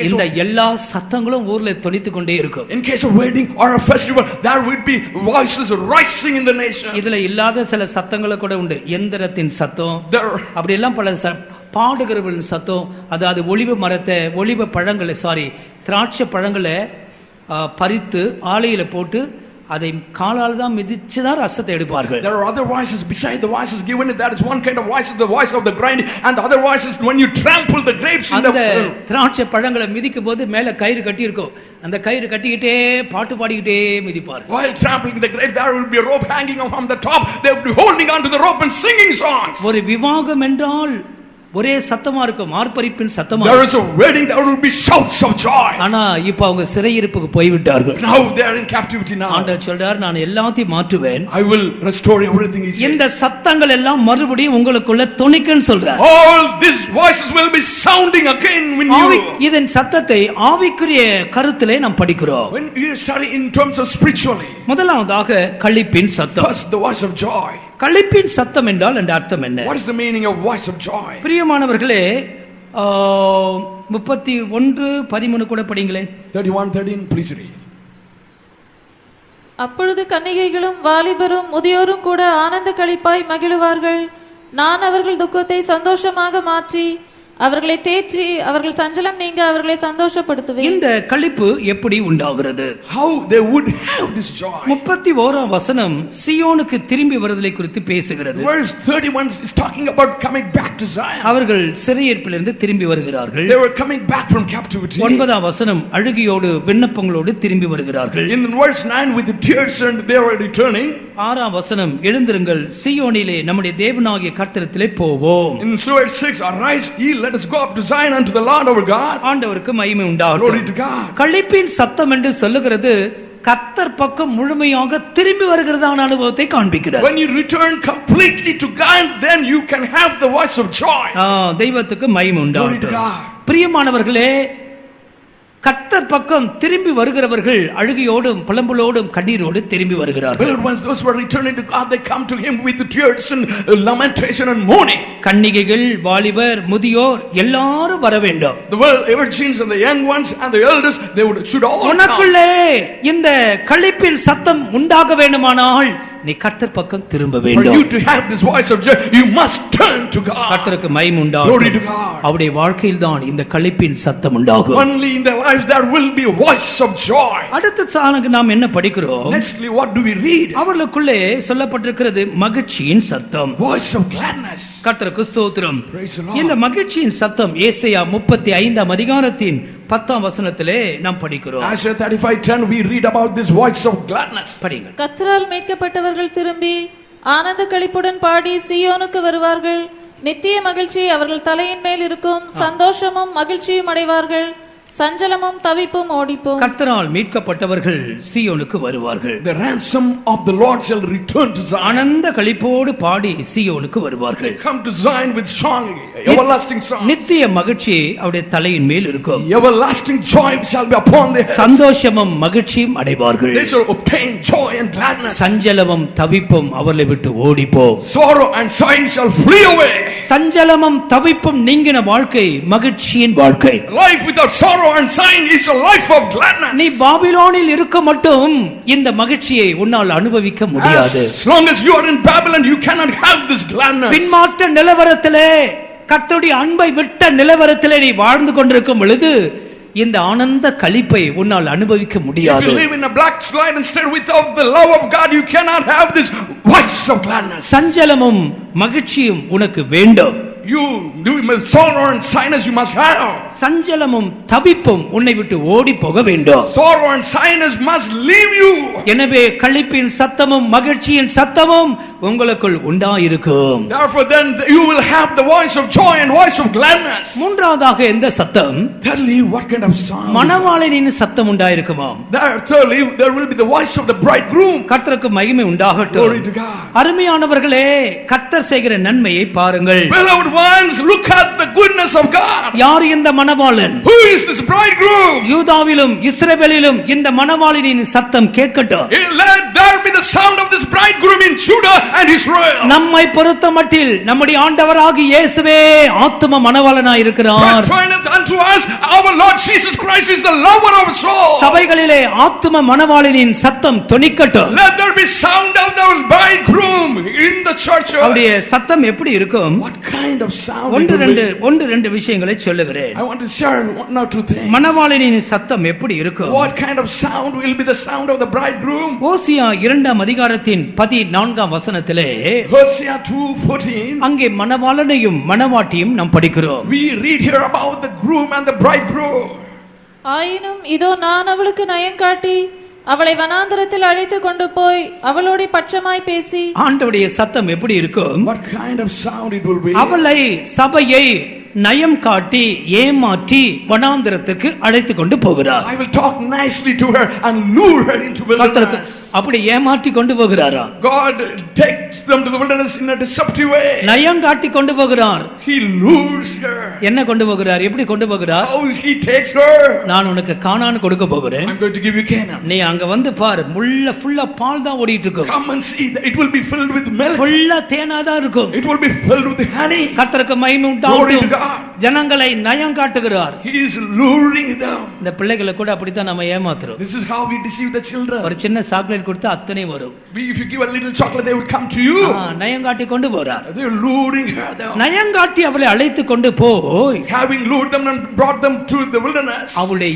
இந்த எல்லா சத்தங்களும் ஊர்ல தொனித்துக் கொண்டே இருக்கும். In case of wedding or a festival, there would be voices rising in the nation. இதுல இல்லாத சில சத்தங்களை கூட உண்டு. எந்திரத்தின் சத்தம், அப்படி எல்லாம் பல பாடுகிறவர்களின் சத்தம், அதாவது ஒலிவ பழங்களை திராட்சை பழங்களை பறித்து ஆலையில போட்டு அதை காலால் தான் மிதிச்சு தான் ரசத்தை எடுப்பார்கள். There are other voices beside the voices given. That is one kind of voice, the voice of the grind, and the other voice is when you trample the grapes in the திராட்சை பழங்களை மிதிக்கும் போது மேல கயிறு கட்டி இருக்கும். அந்த கயிறு கட்டிக்கிட்டே பாட்டு பாடிக்கிட்டே மிதிப்பார்கள். While trampling the grape, there will be a rope hanging from the top. They will be holding on to the rope and singing songs. ஒரு விவாகம் என்றால் ஒரே சத்தமா இருக்கும், ஆர்ப்பரிப்பின் சத்தமா. There is a wedding, there will be shouts of joy. ஆனா இப்ப அவங்க சிறையிருப்புக்கு போய் விட்டார்கள். Now they are in captivity now. ஆண்டவர் சொல்றார், நான் எல்லாத்தையும் மாற்றுவேன். I will restore everything. இந்த சத்தங்கள் எல்லாம் மறுபடியும் உங்களுக்குள்ள தொனிக்குன்னு சொல்றார். All these voices will be sounding again when you. இதன் சத்தத்தை ஆவிக்குரிய கருத்திலே நாம் படிக்கிறோம். When you study in terms of spiritually. முதலாவதாக களிப்பின் சத்தம். First, the voice of joy. களிப்பின் சத்தம் என்றால் என்ற அர்த்தம் என்ன? What is the meaning of voice of joy? பிரியமானவர்களே, 31:13 கூட படிங்களேன். 31:13, please read. அப்பொழுது கன்னிகைகளும் வாலிபரும் முதியோரும் கூட ஆனந்த களிப்பாய் மகிழுவார்கள். நான் அவர்கள் துக்கத்தை சந்தோஷமாக மாற்றி அவர்களை தேற்றி அவர்கள் சஞ்சலம் நீங்க அவர்களை சந்தோஷப்படுத்துவேன். இந்த களிப்பு எப்படி உண்டாகிறது? How they would have this joy? 31ஆம் வசனம் சீயோனுக்கு திரும்பி வருதலை குறித்து பேசுகிறது. Verse 31 is talking about coming back to Zion. அவர்கள் சிறையிருப்பிலிருந்து திரும்பி வருகிறார்கள். They were coming back from captivity. 9ஆம் வசனம் அழுகையோடு விண்ணப்பங்களோடு திரும்பி வருகிறார்கள். In verse 9 with the tears and they were returning. 6ஆம் வசனம் எழுந்திருங்கள், சீயோனிலே நம்முடைய தேவனாகிய கர்த்தரிடத்திலே போவோம். In verse 6, arise ye, let us go up to Zion unto the Lord our God. ஆண்டவருக்கு மகிமை Glory உண்டாகட்டும். to God. களிப்பின் சத்தம் என்று சொல்லுகிறது கர்த்தர் பக்கம் முழுமையாக திரும்பி வருகிறதான அனுபவத்தை காண்பிக்கிறார். When you return completely to God, then you can have the voice of joy. தெய்வத்துக்கு மகிமை Glory to உண்டாகட்டும். God. பிரியமானவர்களே, கர்த்தர் பக்கம் திரும்பி வருகிறவர்கள் அழுகையோடும் புலம்பலோடும் கண்ணீரோடு திரும்பி வருகிறார்கள். Beloved ones, those who are returning to God, they come to Him with the tears and lamentation and mourning. கன்னிகைகள், வாலிபர், முதியோர் எல்லாரும் வர வேண்டும். The virgins and the young ones and the elders, should all come. உனக்குள்ளே இந்த களிப்பின் சத்தம் உண்டாக வேண்டுமானால் நீ கர்த்தர் பக்கம் திரும்ப For வேண்டும். you to have this voice of joy, you must turn to God. கர்த்தருக்கு மகிமை Glory to உண்டாகட்டும். God. அவருடைய வாழ்க்கையில் தான் இந்த களிப்பின் சத்தம் உண்டாகும். Only in their lives there will be a voice of joy. அடுத்த சாணக்கு நாம் என்ன படிக்கிறோம்? Nextly, what do we read? அவர்களுக்குள்ளே சொல்லப்பட்டிருக்கிறது மகிழ்ச்சியின் சத்தம். Voice of gladness. கர்த்தருக்கு ஸ்தோத்திரம். Praise the Lord. இந்த மகிழ்ச்சியின் சத்தம் ஏசாயா 35ஆம் அதிகாரத்தின் 10ஆம் வசனத்திலே நாம் படிக்கிறோம். Isaiah 35:10, we read about this voice of gladness. படிங்கள். கர்த்தரால் மீட்கப்பட்டவர்கள் திரும்பி ஆனந்த களிப்புடன் பாடி சீயோனுக்கு வருவார்கள். நித்திய மகிழ்ச்சி அவர்கள் தலையின் மேல் இருக்கும். சந்தோஷமும் மகிழ்ச்சியும் அடைவார்கள். சஞ்சலமும் தவிப்பும் ஓடிப்போம். கர்த்தரால் மீட்கப்பட்டவர்கள் சீயோனுக்கு வருவார்கள். The ransom of the Lord shall return to Zion. ஆனந்த களிப்போடு பாடி சீயோனுக்கு வருவார்கள். Come to Zion with song, everlasting song. நித்திய மகிழ்ச்சி அவருடைய தலையின் மேல் இருக்கும். Everlasting joy shall be upon their heads. சந்தோஷமும் மகிழ்ச்சியும் அடைவார்கள். They shall obtain joy and gladness. சஞ்சலமும் தவிப்பும் அவர்களை விட்டு ஓடிப்போ. Sorrow and sighing shall flee away. சஞ்சலமும் தவிப்பும் நீங்கின வாழ்க்கை மகிழ்ச்சியின் வாழ்க்கை. Life without sorrow and sighing is a life of gladness. நீ பாபிலோனில் இருக்க மட்டும் இந்த மகிழ்ச்சியை உன்னால் அனுபவிக்க முடியாது. As long as you are in Babylon, you cannot have this gladness. பின்மாற்ற நிலவரத்திலே, கர்த்தருடைய அன்பை விட்ட நிலவரத்திலே நீ வாழ்ந்து கொண்டிருக்கும் பொழுது இந்த ஆனந்த களிப்பை உன்னால் அனுபவிக்க If முடியாது. you live in a black slide instead without the love of God, you cannot have this voice of gladness. சஞ்சலமும் மகிழ்ச்சியும் உனக்கு வேண்டும். You do with sorrow and sadness you must have. சஞ்சலமும் தவிப்பும் உன்னை விட்டு ஓடி போக வேண்டும். Sorrow and sadness must leave you. எனவே களிப்பின் சத்தமும் மகிழ்ச்சியின் சத்தமும் உங்களுக்குள் உண்டாயிருக்கும். Therefore then you will have the voice of joy and voice of gladness. மூன்றாவதாக எந்த சத்தம்? Thirdly, what kind of sound? மணவாளனின் சத்தம் உண்டாயிருக்குமாம். Thirdly, there will be the voice of the bridegroom. கர்த்தருக்கு மகிமை உண்டாகட்டும். Glory to God. அருமையானவர்களே, கர்த்தர் செய்கிற நன்மையை பாருங்கள். Beloved ones, look at the goodness of God. யார் இந்த மணவாளன்? Who is this bridegroom? யூதாவிலும் இஸ்ரவேலிலும் இந்த மணவாளனின் சத்தம் கேட்கட்டும். Let there be the sound of this bridegroom in Judah and Israel. நம்மை பொறுத்தமட்டில் நம்முடைய ஆண்டவராகிய இயேசுவே ஆத்தும மணவாளனாய் இருக்கிறார். Joineth unto us, our Lord Jesus Christ is the lover of our soul. சபைகளிலே ஆத்தும மணவாளனின் சத்தம் தொனிக்கட்டும். Let there be sound of the bridegroom in the church. அவருடைய சத்தம் எப்படி இருக்கும்? What kind of sound? ஒன்று ரெண்டு விஷயங்களை சொல்லுகிறேன். I want to share one or two things. மணவாளனின் சத்தம் எப்படி இருக்கும்? What kind of sound will be the sound of the bridegroom? ஓசியா 2ஆம் அதிகாரத்தின் 14ஆம் வசனத்திலே Hosea 2:14. அங்கே மணவாளனையும் மணவாட்டியும் நாம் படிக்கிறோம். We read here about the groom and the bridegroom. ஆயினும் இதோ நான் அவளுக்கு நயங்காட்டி அவளை வனாந்தரத்தில் அழைத்து கொண்டு போய் அவளோட பட்சமாய் பேசி. ஆண்டவருடைய சத்தம் எப்படி இருக்கும்? What kind of sound it will be? அவளை, சபையை நயம் காட்டி ஏமாற்றி வனாந்திரத்துக்கு அழைத்து கொண்டு போகிறார். I will talk nicely to her and lure her into கர்த்தருக்கு wilderness. அப்படி ஏமாற்றி கொண்டு போகிறாரா? God takes them to the wilderness in a deceptive way. நயம் காட்டி கொண்டு போகிறார். He lures her. என்ன கொண்டு போகிறார்? எப்படி கொண்டு போகிறார்? How he takes her. நான் உனக்கு கானான் கொடுக்க போகிறேன். I'm going to give you Canaan. நீ அங்க வந்து பாரு, ஃபுல்லா பால் தான் ஓடிட்டு இருக்கும். Come and see that it will be filled with milk. ஃபுல்லா தேனா தான் இருக்கும். It will be filled with honey. கர்த்தருக்கு மகிமை உண்டாகட்டும். ஜனங்களை நயம் காட்டுகிறார். He is luring them. இந்த பிள்ளைகளை கூட அப்படித்தான் நம்ம ஏமாத்துறோம். This is how we deceive the children. ஒரு சின்ன சாக்லேட் கொடுத்தா அத்தனை வரும். If you give a little chocolate, they will come to you. நயம் காட்டி கொண்டு போறார். They are luring her them. நயம் காட்டி அவளை அழைத்து கொண்டு போய் Having lured them and brought them to the wilderness. அவளுடைய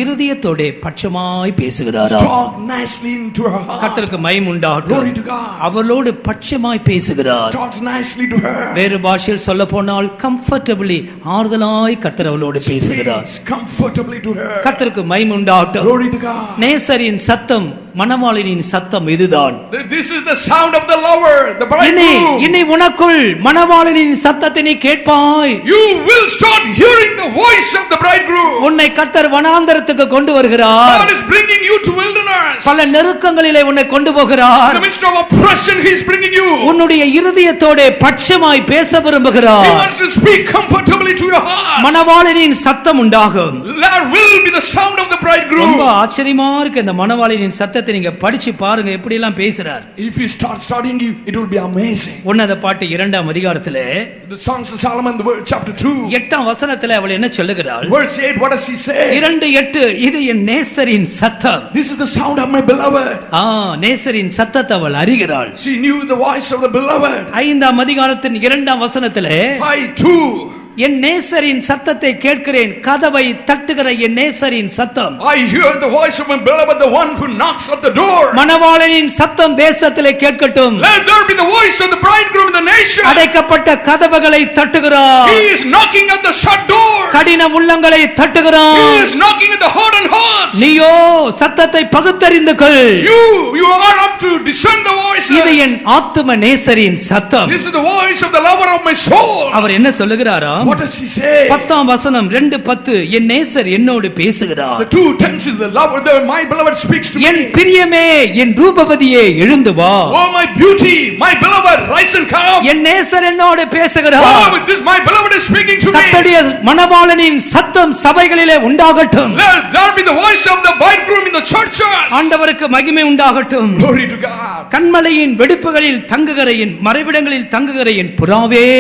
இருதயத்தோட பட்சமாய் பேசுகிறார். Talk nicely into her heart. கர்த்தருக்கு மகிமை உண்டாகட்டும். Glory to God. அவளோடு பட்சமாய் பேசுகிறார். Talks nicely to her. வேறு பாஷையில் சொல்ல போனால் கம்ஃபர்டபிளி ஆறுதலாய் கர்த்தர் அவளோடு பேசுகிறார். Speaks comfortably to her. கர்த்தருக்கு மகிமை உண்டாகட்டும். Glory to God. நேசரின் சத்தம், மணவாளனின் சத்தம் இதுதான். This is the sound of the lover, the bridegroom. இனி உனக்குள் மணவாளனின் சத்தத்தை நீ கேட்பாய். You will start hearing the voice of the bridegroom. உன்னை கர்த்தர் வனாந்தரத்துக்கு கொண்டு வருகிறார். God is bringing you to wilderness. பல நெருக்கங்களிலே உன்னை கொண்டு போகிறார். In the midst of oppression, he is bringing you. உன்னுடைய இருதயத்தோட பட்சமாய் பேச விரும்புகிறார். He wants to speak comfortably to your heart. மணவாளனின் சத்தம் உண்டாகும். There will be the sound of the bridegroom. ரொம்ப ஆச்சரியமா இருக்கு இந்த மணவாளனின் சத்தத்தை நீங்க படிச்சு பாருங்க எப்படி எல்லாம் பேசுறார். If you start studying it will be amazing. உன்னத பாட்டு 2ஆம் அதிகாரத்திலே The songs of Solomon, the chapter 2, 8ஆம் வசனத்திலே அவள் என்ன சொல்லுகிறாள்? verse 8, what does she say? 2:8 இது என் நேசரின் சத்தம். This is the sound of my beloved. நேசரின் சத்தத்தை அவள் அறிகிறாள். She knew the voice of the beloved. 5ஆம் அதிகாரத்தின் 2ஆம் வசனத்திலே 5:2, என் நேசரின் சத்தத்தை கேட்கிறேன், கதவை தட்டுகிற என் நேசரின் சத்தம். I hear the voice of my beloved, the one who knocks at the door. மணவாளனின் சத்தம் தேசத்திலே கேட்கட்டும். Let there be the voice of the bridegroom in the nation. அடைக்கப்பட்ட கதவுகளை தட்டுகிறார். He is knocking at the shut door. கடின உள்ளங்களை தட்டுகிறார். He is knocking at the hardened hearts. நீயோ சத்தத்தை பகுத்தறிந்து கொள். You are up to discern the voice. இது என் ஆத்தும நேசரின் சத்தம். This is the voice of the lover of my soul. அவர் என்ன சொல்லுகிறாரா? What does he say? 10ஆம் வசனம் 2:10 என் நேசர் என்னோடு பேசுகிறார். The 2:10 is the lover, my beloved speaks to me. என் பிரியமே, என் ரூபவதியே எழுந்து வா. Oh my beauty, my beloved, rise and come. என் நேசர் என்னோடு பேசுகிறார். Oh, with this my beloved is speaking to me. கர்த்தருடைய மணவாளனின் சத்தம் சபைகளிலே உண்டாகட்டும். Let there be the voice of the bridegroom in the churches. ஆண்டவருக்கு மகிமை உண்டாகட்டும். Glory to God. கன்மலையின் வெடிப்புகளில் தங்குகிற என் மறைவிடங்களில் தங்குகிற என் புறாவே.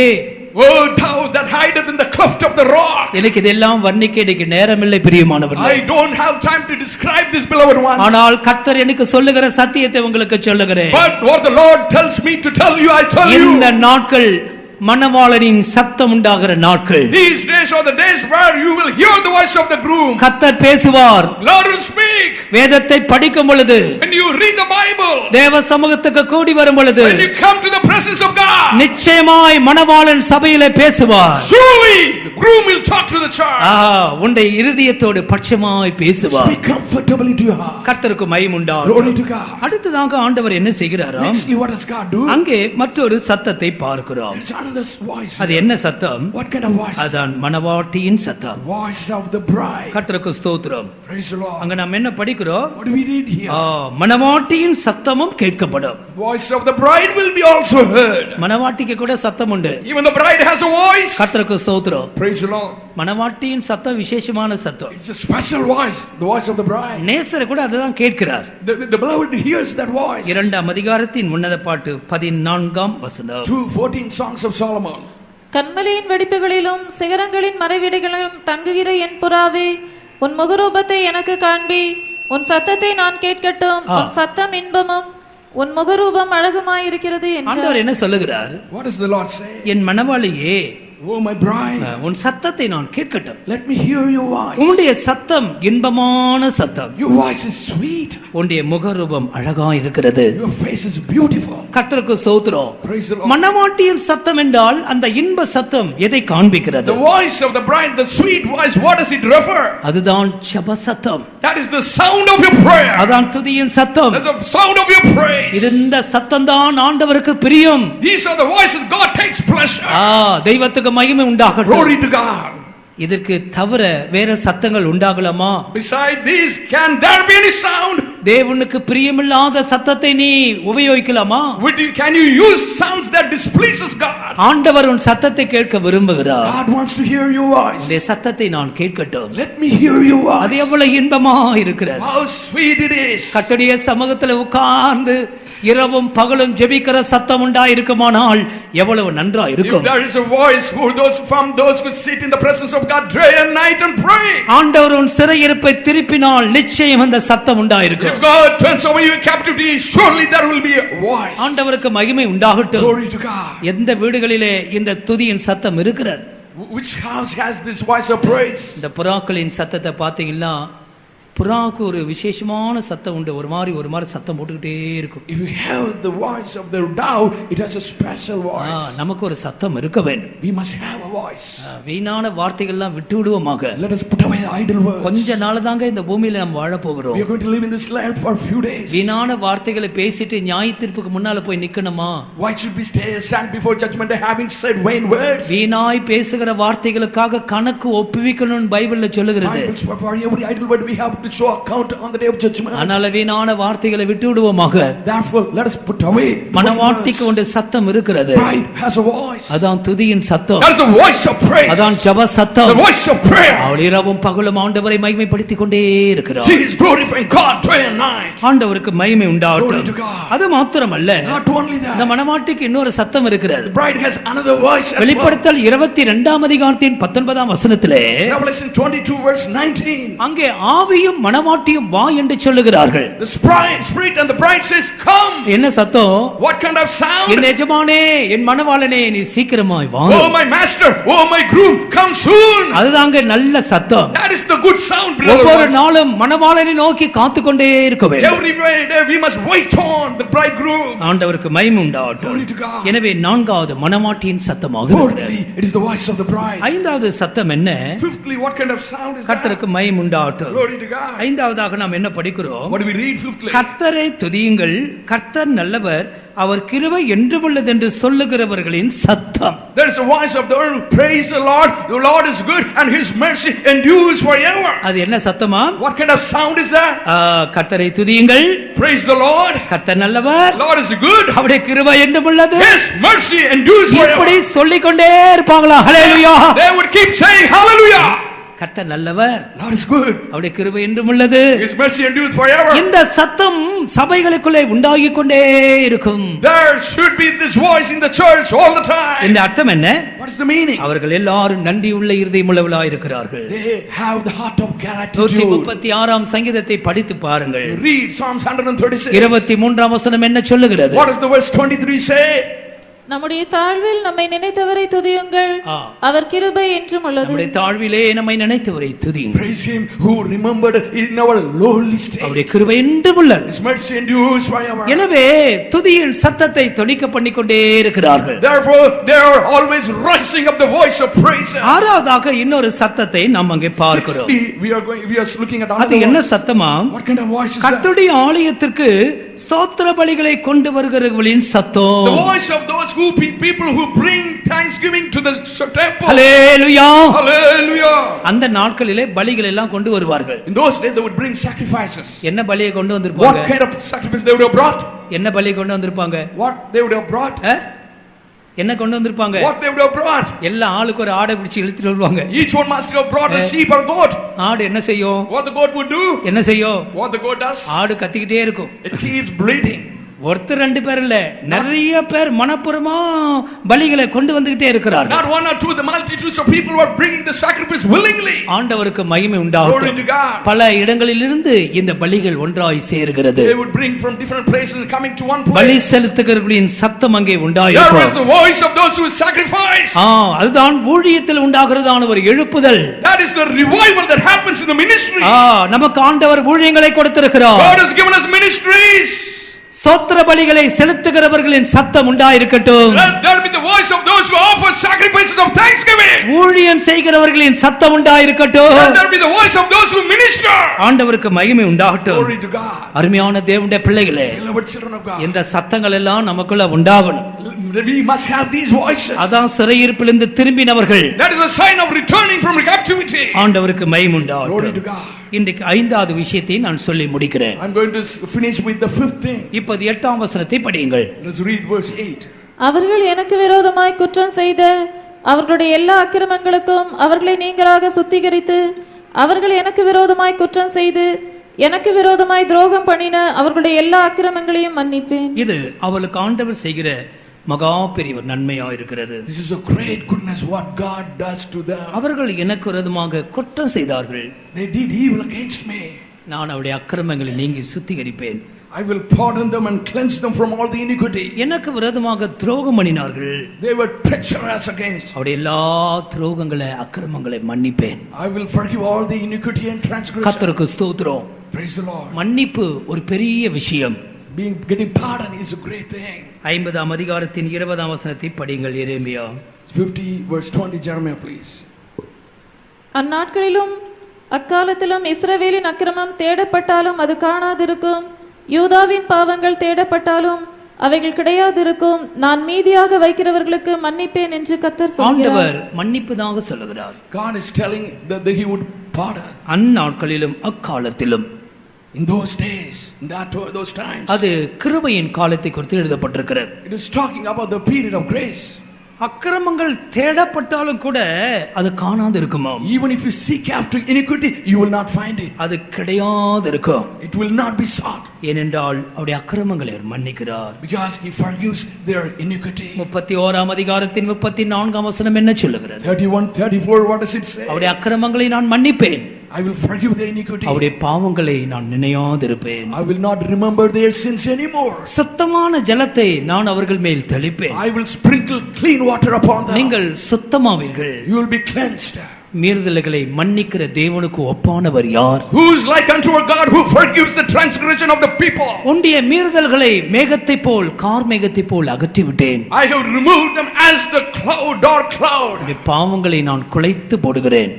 Oh, thou that hideth in the cleft of the rock. எனக்கு இதெல்லாம் வர்ணிக்க எனக்கு நேரமில்லை பிரியமானவர்களே. I don't have time to describe this beloved one. ஆனால் கர்த்தர் எனக்கு சொல்லுகிற சத்தியத்தை உங்களுக்கு சொல்லுகிறேன். But what the Lord tells me to tell you, I tell you. இந்த நாட்கள் மணவாளனின் சத்தம் உண்டாகிற நாட்கள். These days are the days where you will hear the voice of the groom. கர்த்தர் பேசுவார். Lord will speak. வேதத்தை படிக்கும் பொழுது, When you read the Bible, தேவ சமூகத்துக்கு கூடி வரும் பொழுது, when you come to the presence of God, நிச்சயமாய் மணவாளன் சபையிலே பேசுவார். surely the groom will talk to the church. உன்னுடைய இருதயத்தோடு பட்சமாய் பேசுவார். Speak comfortably to your heart. கர்த்தருக்கு மகிமை உண்டாகட்டும். Glory to God. அடுத்ததாக ஆண்டவர் என்ன செய்கிறாராம்? Nextly, what does God do? அங்கே மற்றொரு சத்தத்தை பார்க்கிறோம். There's another voice. அது என்ன சத்தம்? What kind of voice? அதான் மணவாட்டியின் சத்தம். Voice of the bride. கர்த்தருக்கு ஸ்தோத்திரம். Praise the Lord. அங்க நாம் என்ன படிக்கிறோம்? What do we read here? மணவாட்டியின் சத்தமும் கேட்கப்படும். Voice of the bride will be also heard. மணவாட்டிக்கு கூட சத்தம் உண்டு. Even the bride has a voice. கர்த்தருக்கு ஸ்தோத்திரம். Praise the Lord. மணவாட்டியின் சத்தம் விசேஷமான சத்தம். It's a special voice, the voice of the bride. நேசர் கூட அதுதான் கேட்கிறார். The beloved hears that voice. 2ஆம் அதிகாரத்தின் உன்னத பாட்டு 14ஆம் வசனம். 2:14 Songs of Solomon. கன்மலையின் வெடிப்புகளிலும் சிகரங்களின் மறைவிடைகளிலும் தங்குகிற என் புறாவே, உன் முகரூபத்தை எனக்கு காண்பி, உன் சத்தத்தை நான் கேட்கட்டும். உன் சத்தம் இன்பமும் உன் முகரூபம் அழகுமாயிருக்கிறது என்றார். ஆண்டவர் என்ன சொல்லுகிறார்? What does the Lord say? N மணவாளியே, Oh my bride, உன் சத்தத்தை நான் கேட்கட்டும். let me hear your voice. உன்னுடைய சத்தம் இன்பமான சத்தம். Your voice is sweet. உன்னுடைய முகரூபம் அழகா இருக்கிறது. Your face is beautiful. கர்த்தருக்கு ஸ்தோத்திரம். Praise the Lord. மணவாட்டியின் சத்தம் என்றால் அந்த இன்ப சத்தம் எதை காண்பிக்கிறது? The voice of the bride, the sweet voice, what does it refer? அதுதான் ஜெப சத்தம். That is the sound of your prayer. அதான் துதியின் சத்தம். That's the sound of your praise. இந்த சத்தம் தான் ஆண்டவருக்கு பிரியம். These are the voices God takes pleasure. தெய்வத்துக்கு மகிமை உண்டாகட்டும். Glory to God. இதற்கு தவிர வேற சத்தங்கள் உண்டாகலாமா? Beside these, can there be any sound? தேவனுக்கு பிரியமில்லாத சத்தத்தை நீ உபயோகிக்கலாமா? Can you use sounds that displeases God? ஆண்டவர் உன் சத்தத்தை கேட்க விரும்புகிறார். God wants to hear your voice. இந்த சத்தத்தை நான் கேட்கட்டும். Let me hear your voice. அது எவ்வளவு இன்பமா இருக்கிறது. How sweet it is. கர்த்தருடைய சமூகத்தில் உட்கார்ந்து இரவும் பகலும் ஜெபிக்கிற சத்தம் உண்டாயிருக்குமானால் எவ்வளவு நன்றா இருக்கும். If there is a voice from those who sit in the presence of God day and night and pray. ஆண்டவர் உன் சிறையிருப்பை திருப்பினால் நிச்சயம் அந்த சத்தம் உண்டாயிருக்கும். If God turns away your captivity, surely there will be a voice. ஆண்டவருக்கு மகிமை உண்டாகட்டும். Glory to God. எந்த வீடுகளிலே இந்த துதியின் சத்தம் இருக்கிறது? Which house has this voice of praise? இந்த புறாக்களின் சத்தத்தை பார்த்தீங்கன்னா புறாவுக்கு ஒரு விசேஷமான சத்தம் உண்டு. ஒரு மாதிரி சத்தம் போட்டுக்கிட்டே இருக்கும். If you have the voice of the dove, it has a special voice. நமக்கு ஒரு சத்தம் இருக்க வேண்டும். We must have a voice. வீணான வார்த்தைகள் எல்லாம் விட்டு விடுவோமாக. Let us put away idle words. கொஞ்ச நாள் தாங்க இந்த பூமியில நாம் வாழ போகிறோம். We are going to live in this land for a few days. வீணான வார்த்தைகளை பேசிட்டு நியாய தீர்ப்புக்கு முன்னால போய் நிக்கணுமா? Why should we stand before judgment day having said vain words? வீணாய் பேசுகிற வார்த்தைகளுக்காக கணக்கு ஒப்புவிக்கணும்னு பைபிள்ல சொல்லுகிறது. For every idle word we have to show account on the day of judgment. ஆனால வீணான வார்த்தைகளை விட்டு விடுவோமாக. Therefore let us put away. மனவாட்டிக்கு ஒரு சத்தம் இருக்கிறது. Pride has a voice. அதான் துதியின் சத்தம். That is the voice of praise. அதான் ஜெப சத்தம். The voice of prayer. அவள் இரவும் பகலும் ஆண்டவரை மகிமைப்படுத்திக் கொண்டே இருக்கிறார். She is glorifying God day and night. ஆண்டவருக்கு மகிமை உண்டாகட்டும். அது மாத்திரமல்ல, not only that, இந்த மனவாட்டிக்கு இன்னொரு சத்தம் இருக்கிறது. The bride has another voice as well. வெளிப்படுத்தல் 22ஆம் அதிகாரத்தின் 19ஆம் வசனத்திலே Revelation 22 verse 19. அங்கே ஆவியும் மனவாட்டியும் வா என்று சொல்லுகிறார்கள். The spirit and the bride says come. என்ன சத்தம்? What kind of sound? என் எஜமானே, என் மணவாளனே, நீ சீக்கிரமாய் வா. Oh my master, oh my groom, come soon. அதுதாங்க நல்ல சத்தம். That is the good sound, brother. ஒவ்வொரு நாளும் மணவாளனை நோக்கி காத்துக்கொண்டே இருக்க வேண்டும். Every day we must wait on the bridegroom. ஆண்டவருக்கு மகிமை உண்டாகட்டும். Glory to God. எனவே நான்காவது மணவாட்டியின் சத்தமாக Fourthly, it is the voice of the bride. ஐந்தாவது சத்தம் என்ன? Fifthly, what kind of sound is that? கர்த்தருக்கு மகிமை உண்டாகட்டும். Glory to God. ஐந்தாவதாக நாம் என்ன படிக்கிறோம்? What do we read fifthly? கர்த்தரை துதியுங்கள், கர்த்தர் நல்லவர், அவர் கிருபை என்றுமுள்ளது என்று சொல்லுகிறவர்களின் சத்தம். There is a voice of the Lord. Praise the Lord. The Lord is good and his mercy endures forever. அது என்ன சத்தமா? What kind of sound is that? கர்த்தரை துதியுங்கள், praise the Lord. கர்த்தர் நல்லவர், Lord is good, அவருடைய கிருபை என்றுமுள்ளது, his mercy endures forever. இப்படி சொல்லிக்கொண்டே இருப்பாங்களா? ஹல்லேலூயா. They would keep saying hallelujah. கர்த்தர் நல்லவர், Lord is good, அவருடைய கிருபை என்றுமுள்ளது, his mercy endures forever. இந்த சத்தம் சபைகளுக்குள்ளே உண்டாகிக் கொண்டே இருக்கும். There should be this voice in the church all the time. இந்த அர்த்தம் என்ன? What is the meaning? அவர்கள் எல்லாரும் நன்றியுள்ள இருதயமுள்ளவர்களாய் இருக்கிறார்கள். They have the heart of gratitude. 136ஆம் சங்கீதத்தை படித்து பாருங்கள். Read Psalms 136. 23ஆம் வசனம் என்ன சொல்லுகிறது? What does the verse 23 say? நம்முடைய தாழ்வில் நம்மை நினைத்தவரை துதியுங்கள், அவர் கிருபை என்றும் உள்ளது. நம்முடைய தாழ்விலே நம்மை நினைத்தவரை துதியுங்கள். Praise him who remembered in our lowly state. அவருடைய கிருபை என்றும் உள்ளது. His mercy endures forever. எனவே துதியின் சத்தத்தை தொனிக்க பண்ணிக்கொண்டே இருக்கிறார்கள். Therefore they are always raising up the voice of praise. ஆறாவதாக இன்னொரு சத்தத்தை நாம் அங்கே பார்க்கிறோம். We are looking at அது என்ன சத்தமா? What kind of voice is that? கர்த்தருடைய ஆலயத்திற்கு ஸ்தோத்திர பலிகளை கொண்டு வருகிறவர்களின் சத்தம். The voice of those people who bring thanksgiving to the temple. Hallelujah. Hallelujah. அந்த நாட்களிலே பலிகள் எல்லாம் கொண்டு வருவார்கள். In those days they would bring sacrifices. என்ன பலியை கொண்டு வந்திருப்பாங்க? What kind of sacrifice they would have brought? என்ன பலியை கொண்டு வந்திருப்பாங்க? What they would have brought? என்ன கொண்டு வந்திருப்பாங்க? What they would have brought? எல்லா ஆளுக்கு ஒரு ஆடை பிடிச்சு இழுத்துட்டு வருவாங்க. Each one must have brought a sheep or goat. ஆடு என்ன செய்யும்? What the goat would do? என்ன செய்யும்? What the goat does? ஆடு கத்திக்கிட்டே இருக்கும். It keeps bleating. ஒருத்தர் ரெண்டு பேர் இல்ல, நிறைய பேர் மனப்பூர்வமா பலிகளை கொண்டு வந்துகிட்டே இருக்கிறார்கள். Not one or two, the multitudes of people were bringing the sacrifice willingly. ஆண்டவருக்கு மகிமை உண்டாகட்டும். பல இடங்களிலிருந்து இந்த பலிகள் ஒன்றாய் சேருகிறது. They would bring from different places coming to one place. பலி செலுத்துகிறவர்களின் சத்தம் அங்கே உண்டாயிருக்கும். There was the voice of those who sacrifice. அதுதான் ஊழியத்தில் உண்டாகிறதான ஒரு எழுப்புதல். That is the revival that happens in the ministry. நமக்கு ஆண்டவர் ஊழியங்களை கொடுத்திருக்கிறார். God has given us ministries. ஸ்தோத்திர பலிகளை செலுத்துகிறவர்களின் சத்தம் உண்டாயிருக்கட்டும். Let there be the voice of those who offer sacrifices of thanksgiving. ஊழியம் செய்கிறவர்களின் சத்தம் உண்டாயிருக்கட்டும். Let there be the voice of those who minister. ஆண்டவருக்கு மகிமை உண்டாகட்டும். Glory to God. அருமையான தேவனுடைய பிள்ளைகளே, Beloved children of God, இந்த சத்தங்கள் எல்லாம் நமக்குள்ள உண்டாகணும். we must have these voices. அதான் சிறையிருப்பிலிருந்து திரும்பினவர்கள். That is a sign of returning from captivity. ஆண்டவருக்கு மகிமை Glory உண்டாகட்டும். to God. இன்றைக்கு 5வது விஷயத்தை நான் சொல்லி முடிக்கிறேன். I'm going to finish with the 5th thing. இப்போது 8ஆம் வசனத்தை படியுங்கள். Let's read verse 8. அவர்கள் எனக்கு விரோதமாய் குற்றம் செய்த அவர்களுடைய எல்லா அக்கிரமங்களுக்கும் அவர்களை நீங்களாக சுத்திகரித்து, அவர்கள் எனக்கு விரோதமாய் குற்றம் செய்து எனக்கு விரோதமாய் துரோகம் பண்ணின அவர்களுடைய எல்லா அக்கிரமங்களையும் மன்னிப்பேன். இது அவளுக்கு ஆண்டவர் செய்கிற மகா பெரிய ஒரு நன்மையா இருக்கிறது. This is a great goodness what God does to them. அவர்கள் எனக்கு விரோதமாக குற்றம் செய்தார்கள். They did evil against me. நான் அவருடைய அக்கிரமங்களை நீங்கி சுத்திகரிப்பேன். I will pardon them and cleanse them from all the iniquity. எனக்கு விரோதமாக துரோகம் பண்ணினார்கள். They were treacherous against. அவருடைய எல்லா துரோகங்களை அக்கிரமங்களை மன்னிப்பேன். I will forgive all the iniquity and transgression. கர்த்தருக்கு ஸ்தோத்திரம். Praise the Lord. மன்னிப்பு ஒரு பெரிய விஷயம். Getting pardon is a great thing. 50ஆம் அதிகாரத்தின் 20ஆம் வசனத்தை படியுங்கள். எரேமியா 50 verse 20, Jeremiah, please. அந்நாட்களிலும் அக்காலத்திலும் இஸ்ரவேலின் அக்கிரமம் தேடப்பட்டாலும் அது காணாதிருக்கும், யூதாவின் பாவங்கள் தேடப்பட்டாலும் அவைகள் கிடையாதிருக்கும். நான் மீதியாக வைக்கிறவர்களுக்கு மன்னிப்பேன் என்று கர்த்தர் சொல்கிறார். ஆண்டவர் மன்னிப்புதாக சொல்லுகிறார். God is telling that he would pardon. அந்நாட்களிலும் அக்காலத்திலும், In those days, in those times. அது கிருபையின் காலத்தை குறித்து எழுதப்பட்டிருக்கிறது. It is talking about the period of grace. அக்கிரமங்கள் தேடப்பட்டாலும் கூட அது காணாது இருக்குமா? Even if you seek after iniquity, you will not find it. அது கிடையாது இருக்கும். It will not be sought. ஏனென்றால் அவருடைய அக்கிரமங்களை அவர் மன்னிக்கிறார். Because he forgives their iniquity. 31ஆம் அதிகாரத்தின் 34ஆம் வசனம் என்ன சொல்லுகிறது? 31, 34, what does it say? அவருடைய அக்கிரமங்களை நான் மன்னிப்பேன். I will forgive their iniquity. அவருடைய பாவங்களை நான் நினையாதிருப்பேன். I will not remember their sins anymore. சுத்தமான ஜலத்தை நான் அவர்கள் மேல் தெளிப்பேன். I will sprinkle clean water upon them. நீங்கள் சுத்தமாவீர்கள். You will be cleansed. மீறுதல்களை மன்னிக்கிற தேவனுக்கு ஒப்பானவர் யார்? Who is like unto our God who forgives the transgression of the people? உன்னுடைய மீறுதல்களை மேகத்தை போல் கார்மேகத்தை போல் அகற்றி விட்டேன். I have removed them as the cloud, dark cloud. உன்னுடைய பாவங்களை நான் குலைத்து போடுகிறேன்.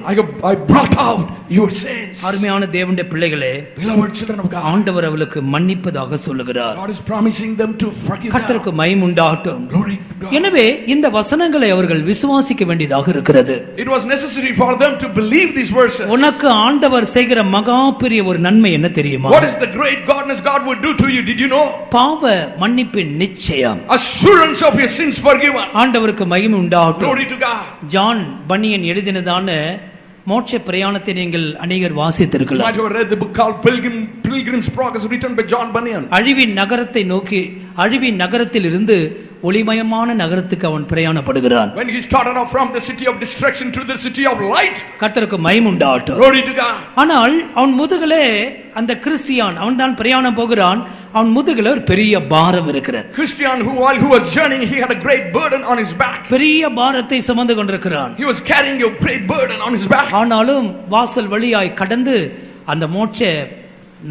I brought out your sins. அருமையான தேவனுடைய பிள்ளைகளே, Beloved children of God, ஆண்டவர் அவளுக்கு மன்னிப்பதாக சொல்லுகிறார். God is promising them to forgive கர்த்தருக்கு them. மகிமை உண்டாகட்டும். Glory to God. எனவே இந்த வசனங்களை அவர்கள் விசுவாசிக்க வேண்டியதாக இருக்கிறது. It was necessary for them to believe these verses. உனக்கு ஆண்டவர் செய்கிற மகா பெரிய ஒரு நன்மை என்ன தெரியுமா? What is the great goodness God would do to you? Did you know? பாவ மன்னிப்பின் நிச்சயம். Assurance of your sins forgiven. ஆண்டவருக்கு மகிமை உண்டாகட்டும். Glory to God. ஜான் பனியன் எழுதினதான மோட்ச பிரயாணத்தை நீங்கள் அநேகர் You might வாசித்திருக்கலாம். have read the book called Pilgrim's Progress, written by John Bunyan. அழிவின் நகரத்தை நோக்கி, அழிவின் நகரத்தில் இருந்து ஒளிமயமான நகரத்துக்கு அவன் பிரயாணப்படுகிறான். When he started off from the city of destruction to the city of light. கர்த்தருக்கு மகிமை உண்டாகட்டும். Glory to God. ஆனால் அவன் முதுகிலே அந்த கிறிஸ்தியான் அவன் தான் பிரயாணம் போகிறான். அவன் முதுகில ஒரு பெரிய பாரம் இருக்கிறது. Christian who while he was journeying he had a great burden on his back. பெரிய பாரத்தை சுமந்து கொண்டிருக்கிறான். He was carrying a great burden on his back. ஆனாலும் வாசல் வழியாய் கடந்து அந்த மோட்ச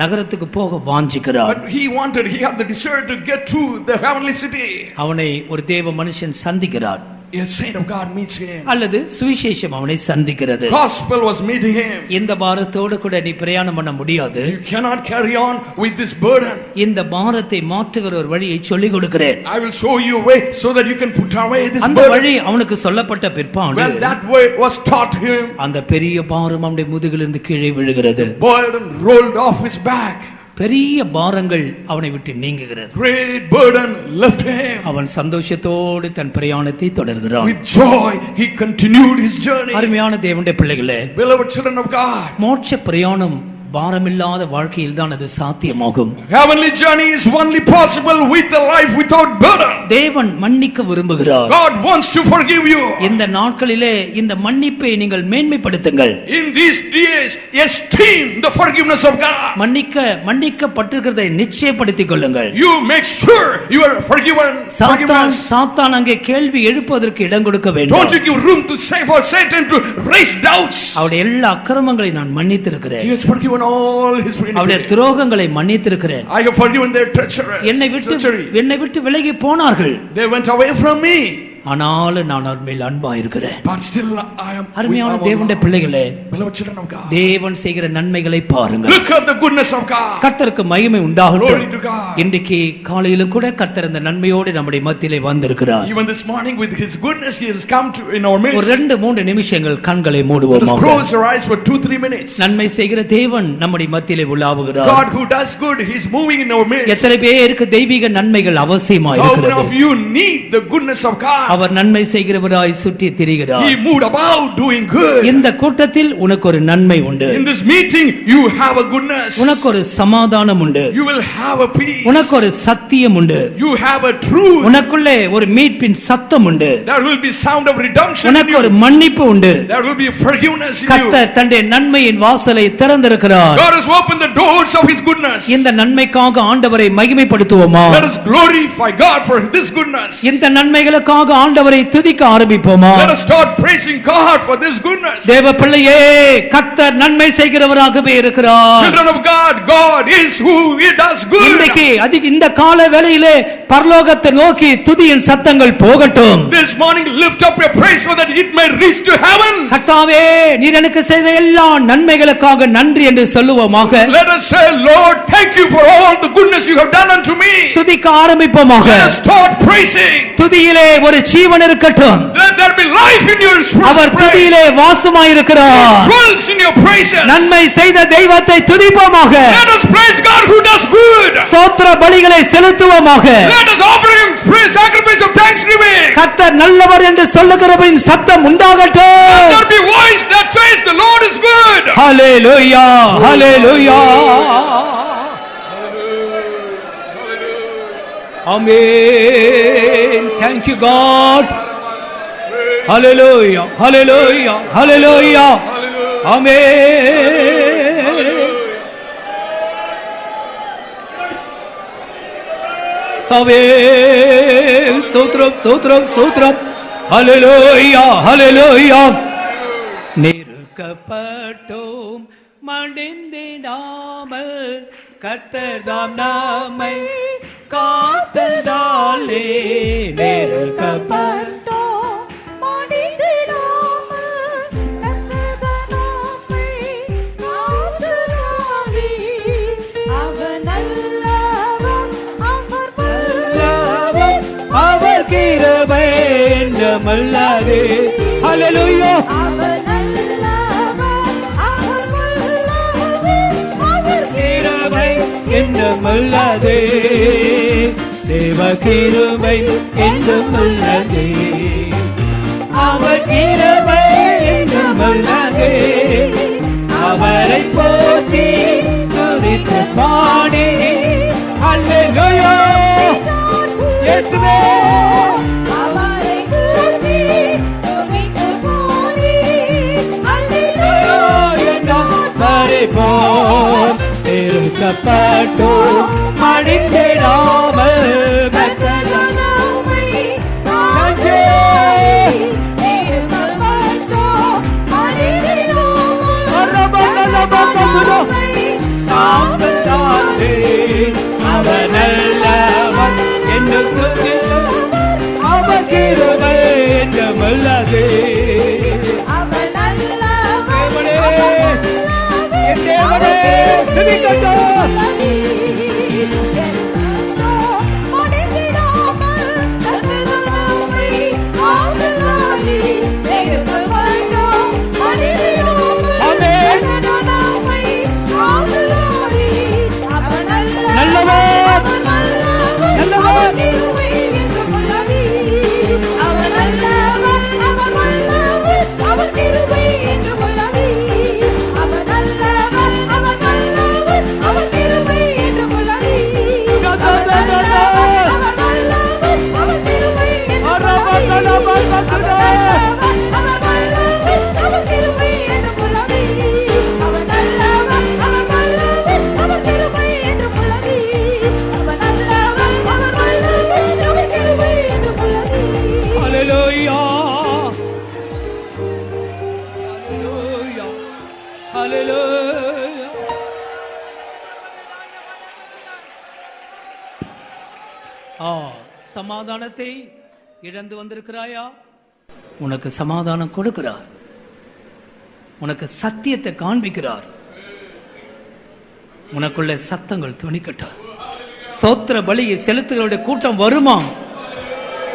நகரத்துக்கு போக வாஞ்சிக்கிறார். But he had the desire to get to the heavenly city. அவனை ஒரு தேவ மனுஷன் சந்திக்கிறார். A saint of God meets him. அல்லது சுவிசேஷம் அவனை சந்திக்கிறது. Gospel was meeting him. இந்த பாரத்தோடு கூட நீ பிரயாணம் பண்ண முடியாது. You cannot carry on with this burden. இந்த பாரத்தை மாற்றுகிற ஒரு வழியை சொல்லிக் கொடுக்கிறேன். I will show you a way so that you can put away this அந்த burden. வழி அவனுக்கு சொல்லப்பட்ட பிற்பாடு When that way was taught him, அந்த பெரிய பாரம் அவனுடைய முதுகிலிருந்து கீழே விழுகிறது. burden rolled off his back. பெரிய பாரங்கள் அவனை விட்டு நீங்குகிறது. Great burden left him. அவன் சந்தோஷத்தோடு தன் பிரயாணத்தை தொடர்கிறான். With joy he continued his journey. அருமையான தேவனுடைய பிள்ளைகளே, Beloved children of God, மோட்ச பிரயாணம் பாரமில்லாத வாழ்க்கையில் தான் அது சாத்தியமாகும். heavenly journey is only possible with a life without burden. தேவன் மன்னிக்க விரும்புகிறார். God wants to forgive you. இந்த நாட்களிலே இந்த மன்னிப்பை நீங்கள் மேன்மைப்படுத்துங்கள். In these days esteem the forgiveness of God. மன்னிக்கப்பட்டிருக்கிறதை நிச்சயப்படுத்திக் கொள்ளுங்கள். You make sure you are forgiven. சாத்தான் அங்கே கேள்வி எழுப்புவதற்கு இடம் கொடுக்க வேண்டும். Don't you give room to say for Satan to raise doubts. அவருடைய எல்லா அக்கிரமங்களை நான் மன்னித்திருக்கிறேன். He has forgiven all his அவருடைய iniquity. துரோகங்களை மன்னித்திருக்கிறேன். I have forgiven their treachery. என்னை விட்டு விலகி போனார்கள். They went away from me. ஆனாலும் நான் அவர் மேல் அன்பா இருக்கிறேன். But still I am. அருமையான தேவனுடைய பிள்ளைகளே, Beloved children of God, தேவன் செய்கிற நன்மைகளை பாருங்கள். look at the goodness of God. கர்த்தருக்கு மகிமை உண்டாகட்டும். Glory to God. இன்றைக்கு காலையிலும் கூட கர்த்தர் இந்த நன்மையோடு நம்முடைய மத்தியிலே வந்திருக்கிறார். Even this morning with his goodness he has come to in our midst. ஒரு 2-3 நிமிஷங்கள் கண்களை Let us மூடுவோமாக. close our eyes for 2-3 minutes. நன்மை செய்கிற தேவன் நம்முடைய மத்தியிலே உலாவுகிறார். God who does good, he is moving in our midst. எத்தனை பேருக்கு தெய்வீக நன்மைகள் அவசியமாக How many இருக்கிறது? of you need the goodness of God? அவர் நன்மை செய்கிறவராய் சுற்றி திரிகிறார். He moved about doing good. இந்த கூட்டத்தில் உனக்கு ஒரு நன்மை உண்டு. In this meeting you have a goodness. உனக்கு ஒரு சமாதானம் உண்டு. You will have a peace. உனக்கு ஒரு சத்தியம் உண்டு. You have a truth. உனக்குள்ளே ஒரு மீட்பின் சத்தம் உண்டு. There will be sound of redemption in உனக்கு you. ஒரு மன்னிப்பு உண்டு. There will be forgiveness in you. கர்த்தர் தன்னுடைய நன்மையின் வாசலை திறந்திருக்கிறார். God has opened the doors of his goodness. இந்த நன்மைக்காக ஆண்டவரை மகிமைப்படுத்துவோமா? Let us glorify God for this goodness. இந்த நன்மைகளுக்காக ஆண்டவரை துதிக்க ஆரம்பிப்போமா? Let us start praising God for this goodness. தேவ பிள்ளையே, கர்த்தர் நன்மை செய்கிறவராகவே இருக்கிறார். Children of God, God is who he does good. இன்றைக்கு இந்த கால வேளையிலே பரலோகத்தை நோக்கி துதியின் சத்தங்கள் போகட்டும். This morning lift up your praise so that it may reach to heaven. கர்த்தாவே, நீர் எனக்கு செய்த எல்லா நன்மைகளுக்காக நன்றி என்று சொல்லுவோமாக. Let us say, Lord, thank you for all the goodness you have done unto me. துதிக்க ஆரம்பிப்போமாக. Let us start praising. துதியிலே ஒரு ஜீவன் இருக்கட்டும். Let there be life in your praise. அவர் துதியிலே வாசமாய் இருக்கிறார். Dwells in your praises. நன்மை செய்த தெய்வத்தை துதிப்போமாக. Let us praise God who does good. ஸ்தோத்திர பலிகளை செலுத்துவோமாக. Let us offer him praise sacrifice of thanksgiving. கர்த்தர் நல்லவர் என்று சொல்லுகிறவரின் சத்தம் உண்டாகட்டும். Let there be voice that says the Lord is good. Hallelujah, hallelujah. Amen. Thank you God. Hallelujah, hallelujah, hallelujah. Amen. Tave ஸ்தோத்திரம் ஸ்தோத்திரம். Hallelujah, hallelujah. நெருக்கப்பட்டோம் மடிந்திடாமல் கர்த்தர் தாம் நம்மை காத்ததாலே. நெருக்கப்பட்டோம் மடிந்திடாமல் கர்த்தர் நம்மை காத்ததாலே. அவர் நல்லவர், அவர் வல்லவர், அவர் கிருபை என்றுமுள்ளது. Hallelujah. அவர் நல்லவர், அவர் வல்லவர், அவர் கிருபை என்றுமுள்ளது. தேவ கிருபை என்றுமுள்ளது. அவர் கிருபை என்றுமுள்ளது. அவரை போற்றி துதித்து பாடி அல்லேலூயா. இயேசுவே, அவரை போற்றி துதித்து பாடி அல்லேலூயா. பரிபூர்ண இருக்கப்பட்டோம் மடிந்திடாமல் கர்த்தர் நம்மை நன்றி. நெருக்கப்பட்டோம் மடிந்திடாமல் காத்ததாலே. அவர் நல்லவர் என்று துதித்து அவர் கிருபை என்றுமுள்ளது. அவர் நல்லவர், தேவனே, அவர் வல்லவர், என் தேவனே, துதிக்கட்டும். மடிந்திடாமல் கர்த்தர் நம்மை காத்ததாலே. நெருக்கப்பட்டோம் மடிந்திடாமல் ஆமென். கர்த்தர் நம்மை காத்ததாலே. அவர் நல்லவர், அவர் வல்லவர், நல்லவர். அவர் கிருபை என்றுமுள்ளது. அவர் நல்லவர், அவர் வல்லவர், அவர் கிருபை என்றுமுள்ளது. அவர் நல்லவர், அவர் வல்லவர், அவர் கிருபை என்றுமுள்ளது. அவர் நல்லவர், அவர் வல்லவர், அவர் கிருபை Hallelujah. Hallelujah. Hallelujah. சமாதானத்தை இழந்து வந்திருக்கிறாயா? உனக்கு சமாதானம் கொடுக்கிறார். உனக்கு சத்தியத்தை காண்பிக்கிறார். உனக்குள்ள சத்தங்கள் துணிக்கட்டார். ஸ்தோத்திர பலியை செலுத்துகிறவருடைய கூட்டம் வருமா?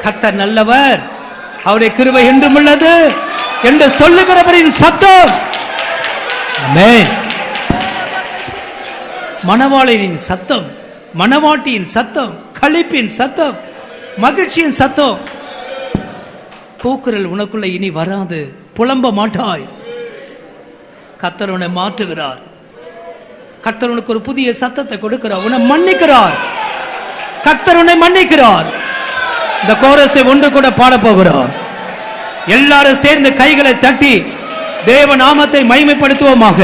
கர்த்தர் நல்லவர், அவருடைய கிருபை என்றும் உள்ளது என்று சொல்லுகிறவரின் சத்தம். ஆமென். மணவாளனின் சத்தம், மணவாட்டியின் சத்தம், களிப்பின் சத்தம், மகிழ்ச்சியின் சத்தம். கூக்குரல் உனக்குள்ள இனி வராது. புலம்ப மாட்டாய். கர்த்தர் உன்னை மாற்றுகிறார். கர்த்தர் உனக்கு ஒரு புதிய சத்தத்தை கொடுக்கிறார். உன்னை மன்னிக்கிறார். கர்த்தர் உன்னை மன்னிக்கிறார். இந்த கோரஸை ஒன்று கூட பாட போகிறோம். எல்லாரும் சேர்ந்து கைகளை தட்டி தேவ நாமத்தை மகிமைப்படுத்துவோமாக.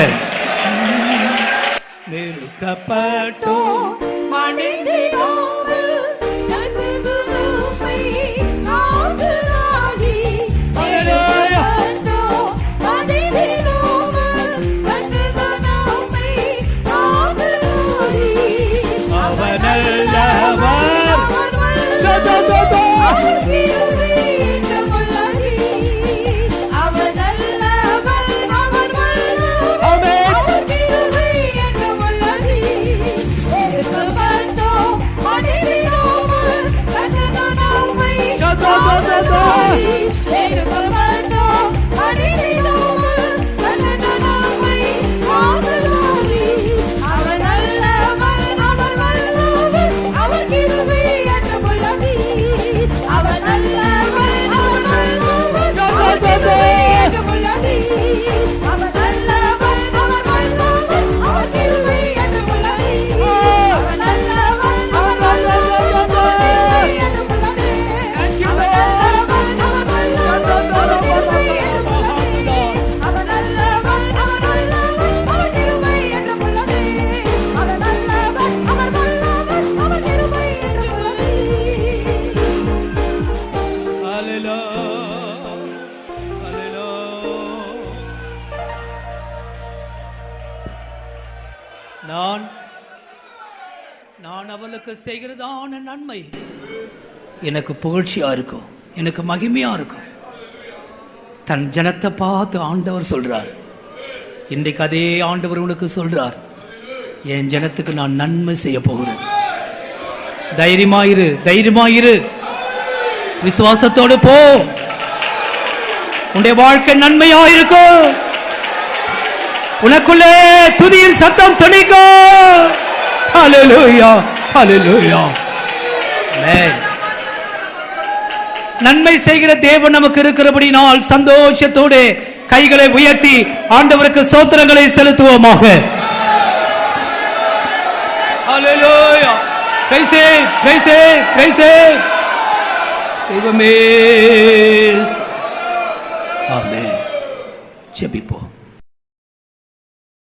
நெருக்கப்பட்டோம் நான் அவளுக்கு செய்கிறதான நன்மை எனக்கு புகழ்ச்சியா இருக்கும், எனக்கு மகிமையா இருக்கும். தன் ஜனத்தை பார்த்து ஆண்டவர் சொல்றார். இன்றைக்கு அதே ஆண்டவர் உனக்கு சொல்றார், என் ஜனத்துக்கு நான் நன்மை செய்ய போகிறேன். தைரியமாயிரு, தைரியமாயிரு, விசுவாசத்தோடு போ. உன்னுடைய வாழ்க்கை நன்மையா இருக்கும். உனக்குள்ளே துதியின் சத்தம் துணிக்கும். ஹல்லேலூயா, ஹல்லேலூயா. ஆமென். நன்மை செய்கிற தேவன் நமக்கு இருக்கிறபடினால் சந்தோஷத்தோடு கைகளை உயர்த்தி ஆண்டவருக்கு ஸ்தோத்திரங்களை செலுத்துவோமாக. Hallelujah. Praise him, praise him, praise him. தெய்வமே. ஆமென். ஜெபிப்போம்.